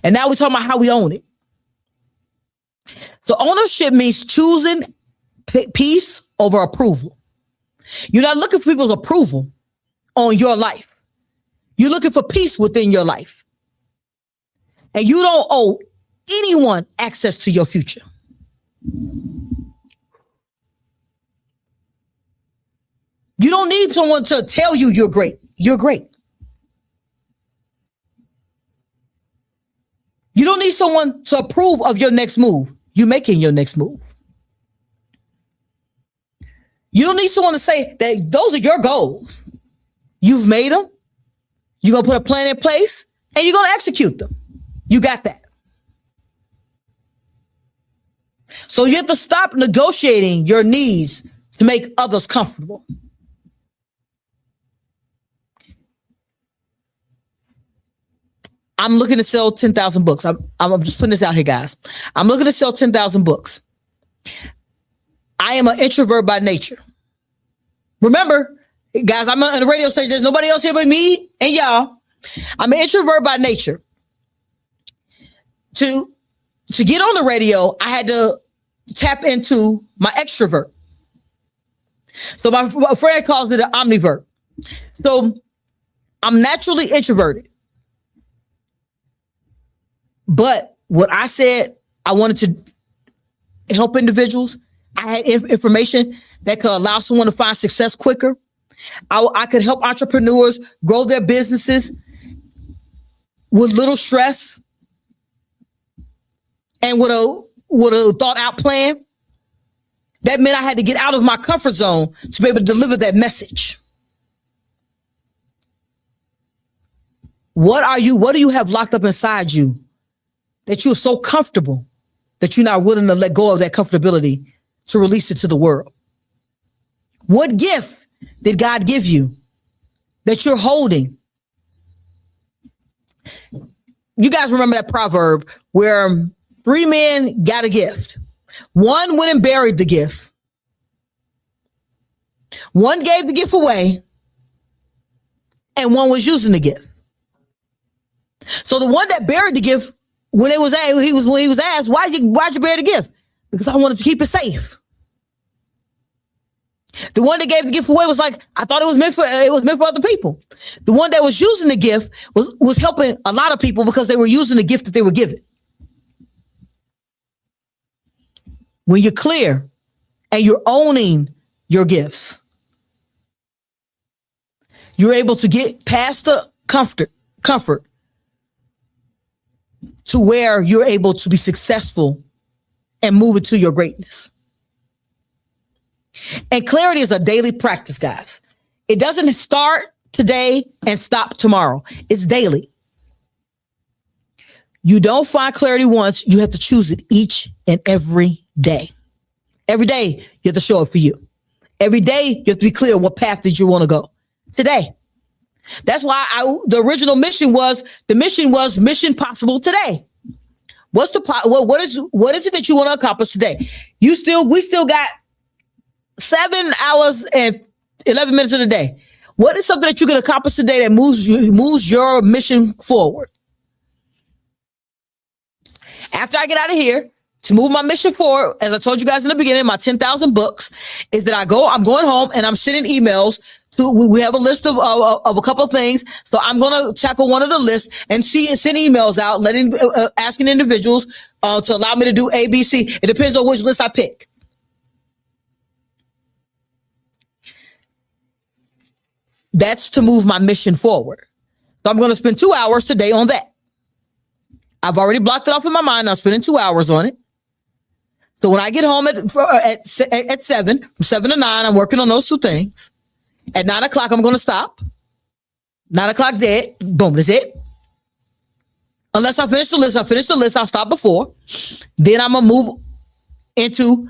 S4: And now we're talking about how we own it. So ownership means choosing peace over approval. You're not looking for people's approval on your life. You're looking for peace within your life. And you don't owe anyone access to your future. You don't need someone to tell you you're great. You're great. You don't need someone to approve of your next move. You're making your next move. You don't need someone to say that those are your goals. You've made them. You're going to put a plan in place and you're going to execute them. You got that. So you have to stop negotiating your needs to make others comfortable. I'm looking to sell 10,000 books. I'm just putting this out here, guys. I'm looking to sell 10,000 books. I am an introvert by nature. Remember, guys, I'm on the radio station. There's nobody else here but me and y'all. I'm an introvert by nature. To get on the radio, I had to tap into my extrovert. So my friend calls it an omnivert. So I'm naturally introverted. But what I said, I wanted to help individuals. I had information that could allow someone to find success quicker. I could help entrepreneurs grow their businesses with little stress and with a thought out plan. That meant I had to get out of my comfort zone to be able to deliver that message. What do you have locked up inside you that you're so comfortable that you're not willing to let go of that comfortability to release it to the world? What gift did God give you that you're holding? You guys remember that proverb where 3 men got a gift. One went and buried the gift. One gave the gift away, and one was using the gift. So the one that buried the gift, when he was asked, why'd you bury the gift? Because I wanted to keep it safe. The one that gave the gift away was like, I thought it was meant for other people. The one that was using the gift was helping a lot of people because they were using the gift that they were given. When you're clear and you're owning your gifts, you're able to get past the comfort to where you're able to be successful and move into your greatness. And clarity is a daily practice, guys. It doesn't start today and stop tomorrow. It's daily. You don't find clarity once. You have to choose it each and every day. Every day, you have to show up for you. Every day, you have to be clear what path did you want to go today. That's why the original mission was Mission Possible Today. What is it that you want to accomplish today? We still got 7 hours and 11 minutes of the day. What is something that you can accomplish today that moves your mission forward? After I get out of here, to move my mission forward, as I told you guys in the beginning, my 10,000 books is that I'm going home and I'm sending emails to, we have a list of a couple of things. So I'm going to tackle one of the lists and send emails out, asking individuals to allow me to do A, B, C. It depends on which list I pick. That's to move my mission forward. So I'm going to spend 2 hours today on that. I've already blocked it off in my mind. I'm spending 2 hours on it. So when I get home at 7, from 7 to 9, I'm working on those 2 things. At 9 o'clock, I'm going to stop. 9 o'clock dead. Boom, that's it. Unless I finish the list, I'll stop before. Then I'm going to move into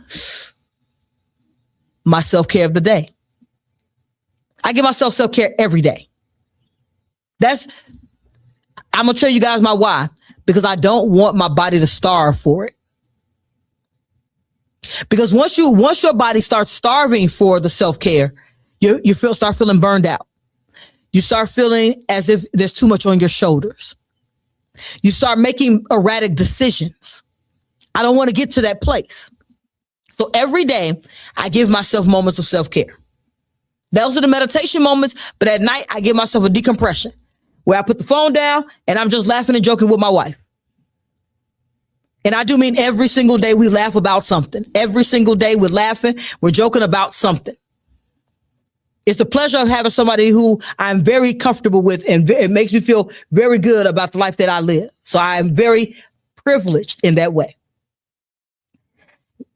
S4: my self-care of the day. I give myself self-care every day. I'm going to tell you guys my why. Because I don't want my body to starve for it. Because once your body starts starving for the self-care, you start feeling burned out. You start feeling as if there's too much on your shoulders. You start making erratic decisions. I don't want to get to that place. So every day I give myself moments of self-care. Those are the meditation moments, but at night I give myself a decompression where I put the phone down and I'm just laughing and joking with my wife. And I do mean every single day we laugh about something. Every single day we're laughing, we're joking about something. It's the pleasure of having somebody who I'm very comfortable with, and it makes me feel very good about the life that I live. So I am very privileged in that way.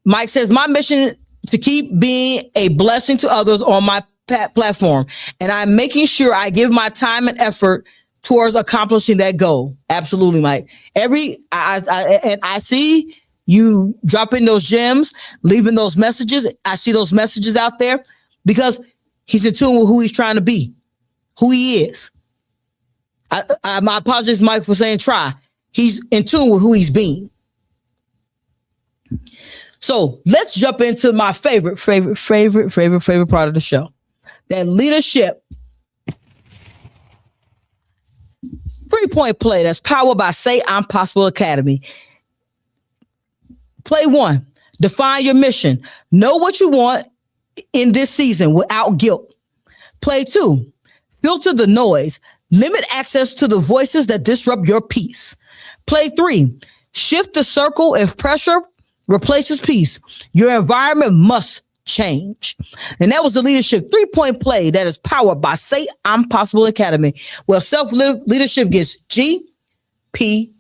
S4: Mike says, my mission to keep being a blessing to others on my platform. And I'm making sure I give my time and effort towards accomplishing that goal. Absolutely, Mike. I see you dropping those gems, leaving those messages. I see those messages out there because he's in tune with who he's trying to be, who he is. My apologies, Mike, for saying try. He's in tune with who he's being. So let's jump into my favorite part of the show. That leadership 3-point play that's powered by Say I'm Possible Academy. Play 1, define your mission. Know what you want in this season without guilt. Play 2, filter the noise. Limit access to the voices that disrupt your peace. Play 3, shift the circle if pressure replaces peace. Your environment must change. And that was the leadership 3-point play that is powered by Say I'm Possible Academy. Well, self-leadership gets GPS.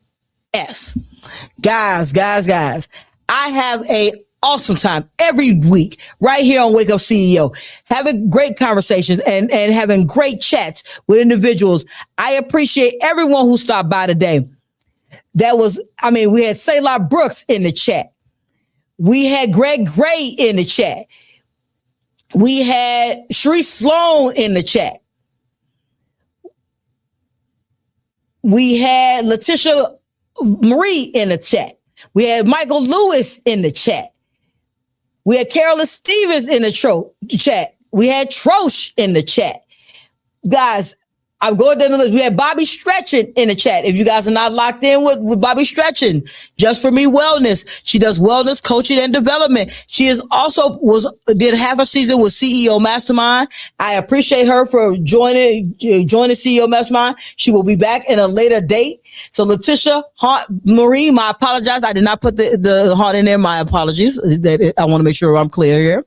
S4: Guys, I have a awesome time every week right here on Wake Up CEO, having great conversations and having great chats with individuals. I appreciate everyone who stopped by today. we had Selah Brooks in the chat. We had Greg Gray in the chat. We had Shree Sloan in the chat. We had Letitia Marie in the chat. We had Michael Lewis in the chat. We had Carolyn Stevens in the chat. We had Trosh in the chat. Guys, I'm going down the list. We had Bobby Stretchin in the chat. If you guys are not locked in with Bobby Stretchin, Just For Me Wellness. She does wellness coaching and development. She is also did half a season with CEO Mastermind. I appreciate her for joining CEO Mastermind. She will be back in a later date. So Letitia Marie, I apologize. I did not put the heart in there. My apologies. I want to make sure I'm clear here.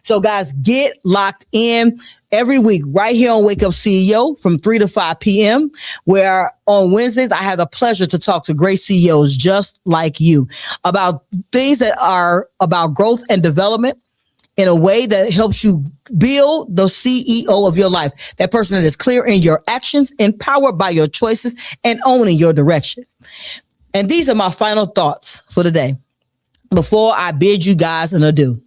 S4: So guys, get locked in every week right here on Wake Up CEO from 3 to 5 p.m., where on Wednesdays, I have the pleasure to talk to great CEOs just like you about things that are about growth and development in a way that helps you build the CEO of your life. That person that is clear in your actions, empowered by your choices, and owning your direction. And these are my final thoughts for the day before I bid you guys an adieu.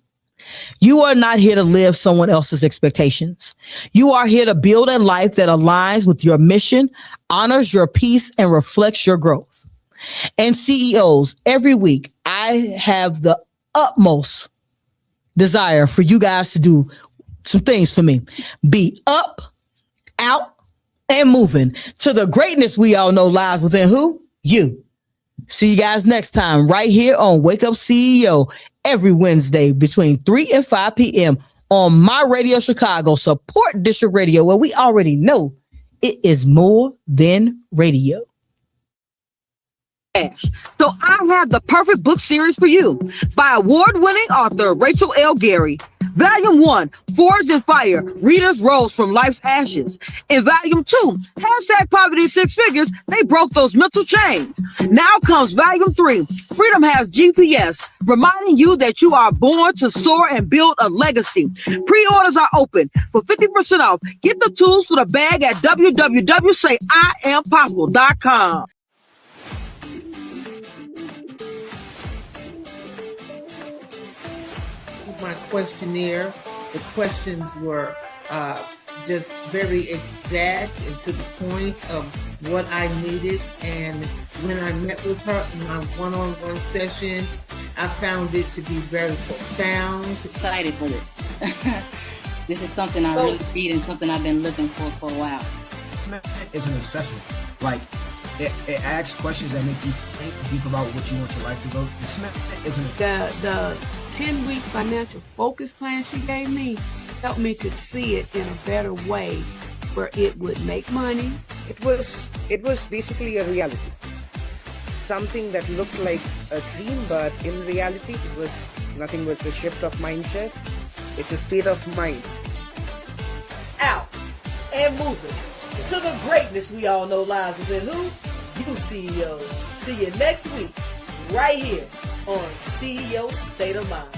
S4: You are not here to live someone else's expectations. You are here to build a life that aligns with your mission, honors your peace, and reflects your growth. And CEOs, every week, I have the utmost desire for you guys to do some things for me. Be up, out, and moving to the greatness we all know lies within who? You. See you guys next time right here on Wake Up CEO. Every Wednesday between 3 and 5 p.m. on My Radio Chicago, Support District Radio, where we already know it is more than radio. So I have the perfect book series for you by award-winning author Rachel L. Gary. Volume 1, Forged in Fire, Readers Rose from Life's Ashes. In Volume 2, #Poverty 6 Figures, They Broke Those Mental Chains. Now comes Volume 3, Freedom Has GPS, reminding you that you are born to soar and build a legacy. Pre-orders are open for 50% off. Get the tools for the bag at www.sayiampossible.com.
S2: My questionnaire. The questions were just very exact and to the point of what I needed. And when I met with her in my one-on-one session, I found it to be very profound.
S5: Excited for this. This is something I really need and something I've been looking for a while.
S6: It's an assessment. Like, it asks questions that make you think deep about what you want your life to go. It's an
S7: The 10-week financial focus plan she gave me helped me to see it in a better way where it would make money.
S8: It was basically a reality. Something that looked like a dream, but in reality, it was nothing but a shift of mindset. It's a state of mind.
S9: Out and moving to the greatness we all know lies within who? You CEOs. See you next week, right here on CEO State of Mind.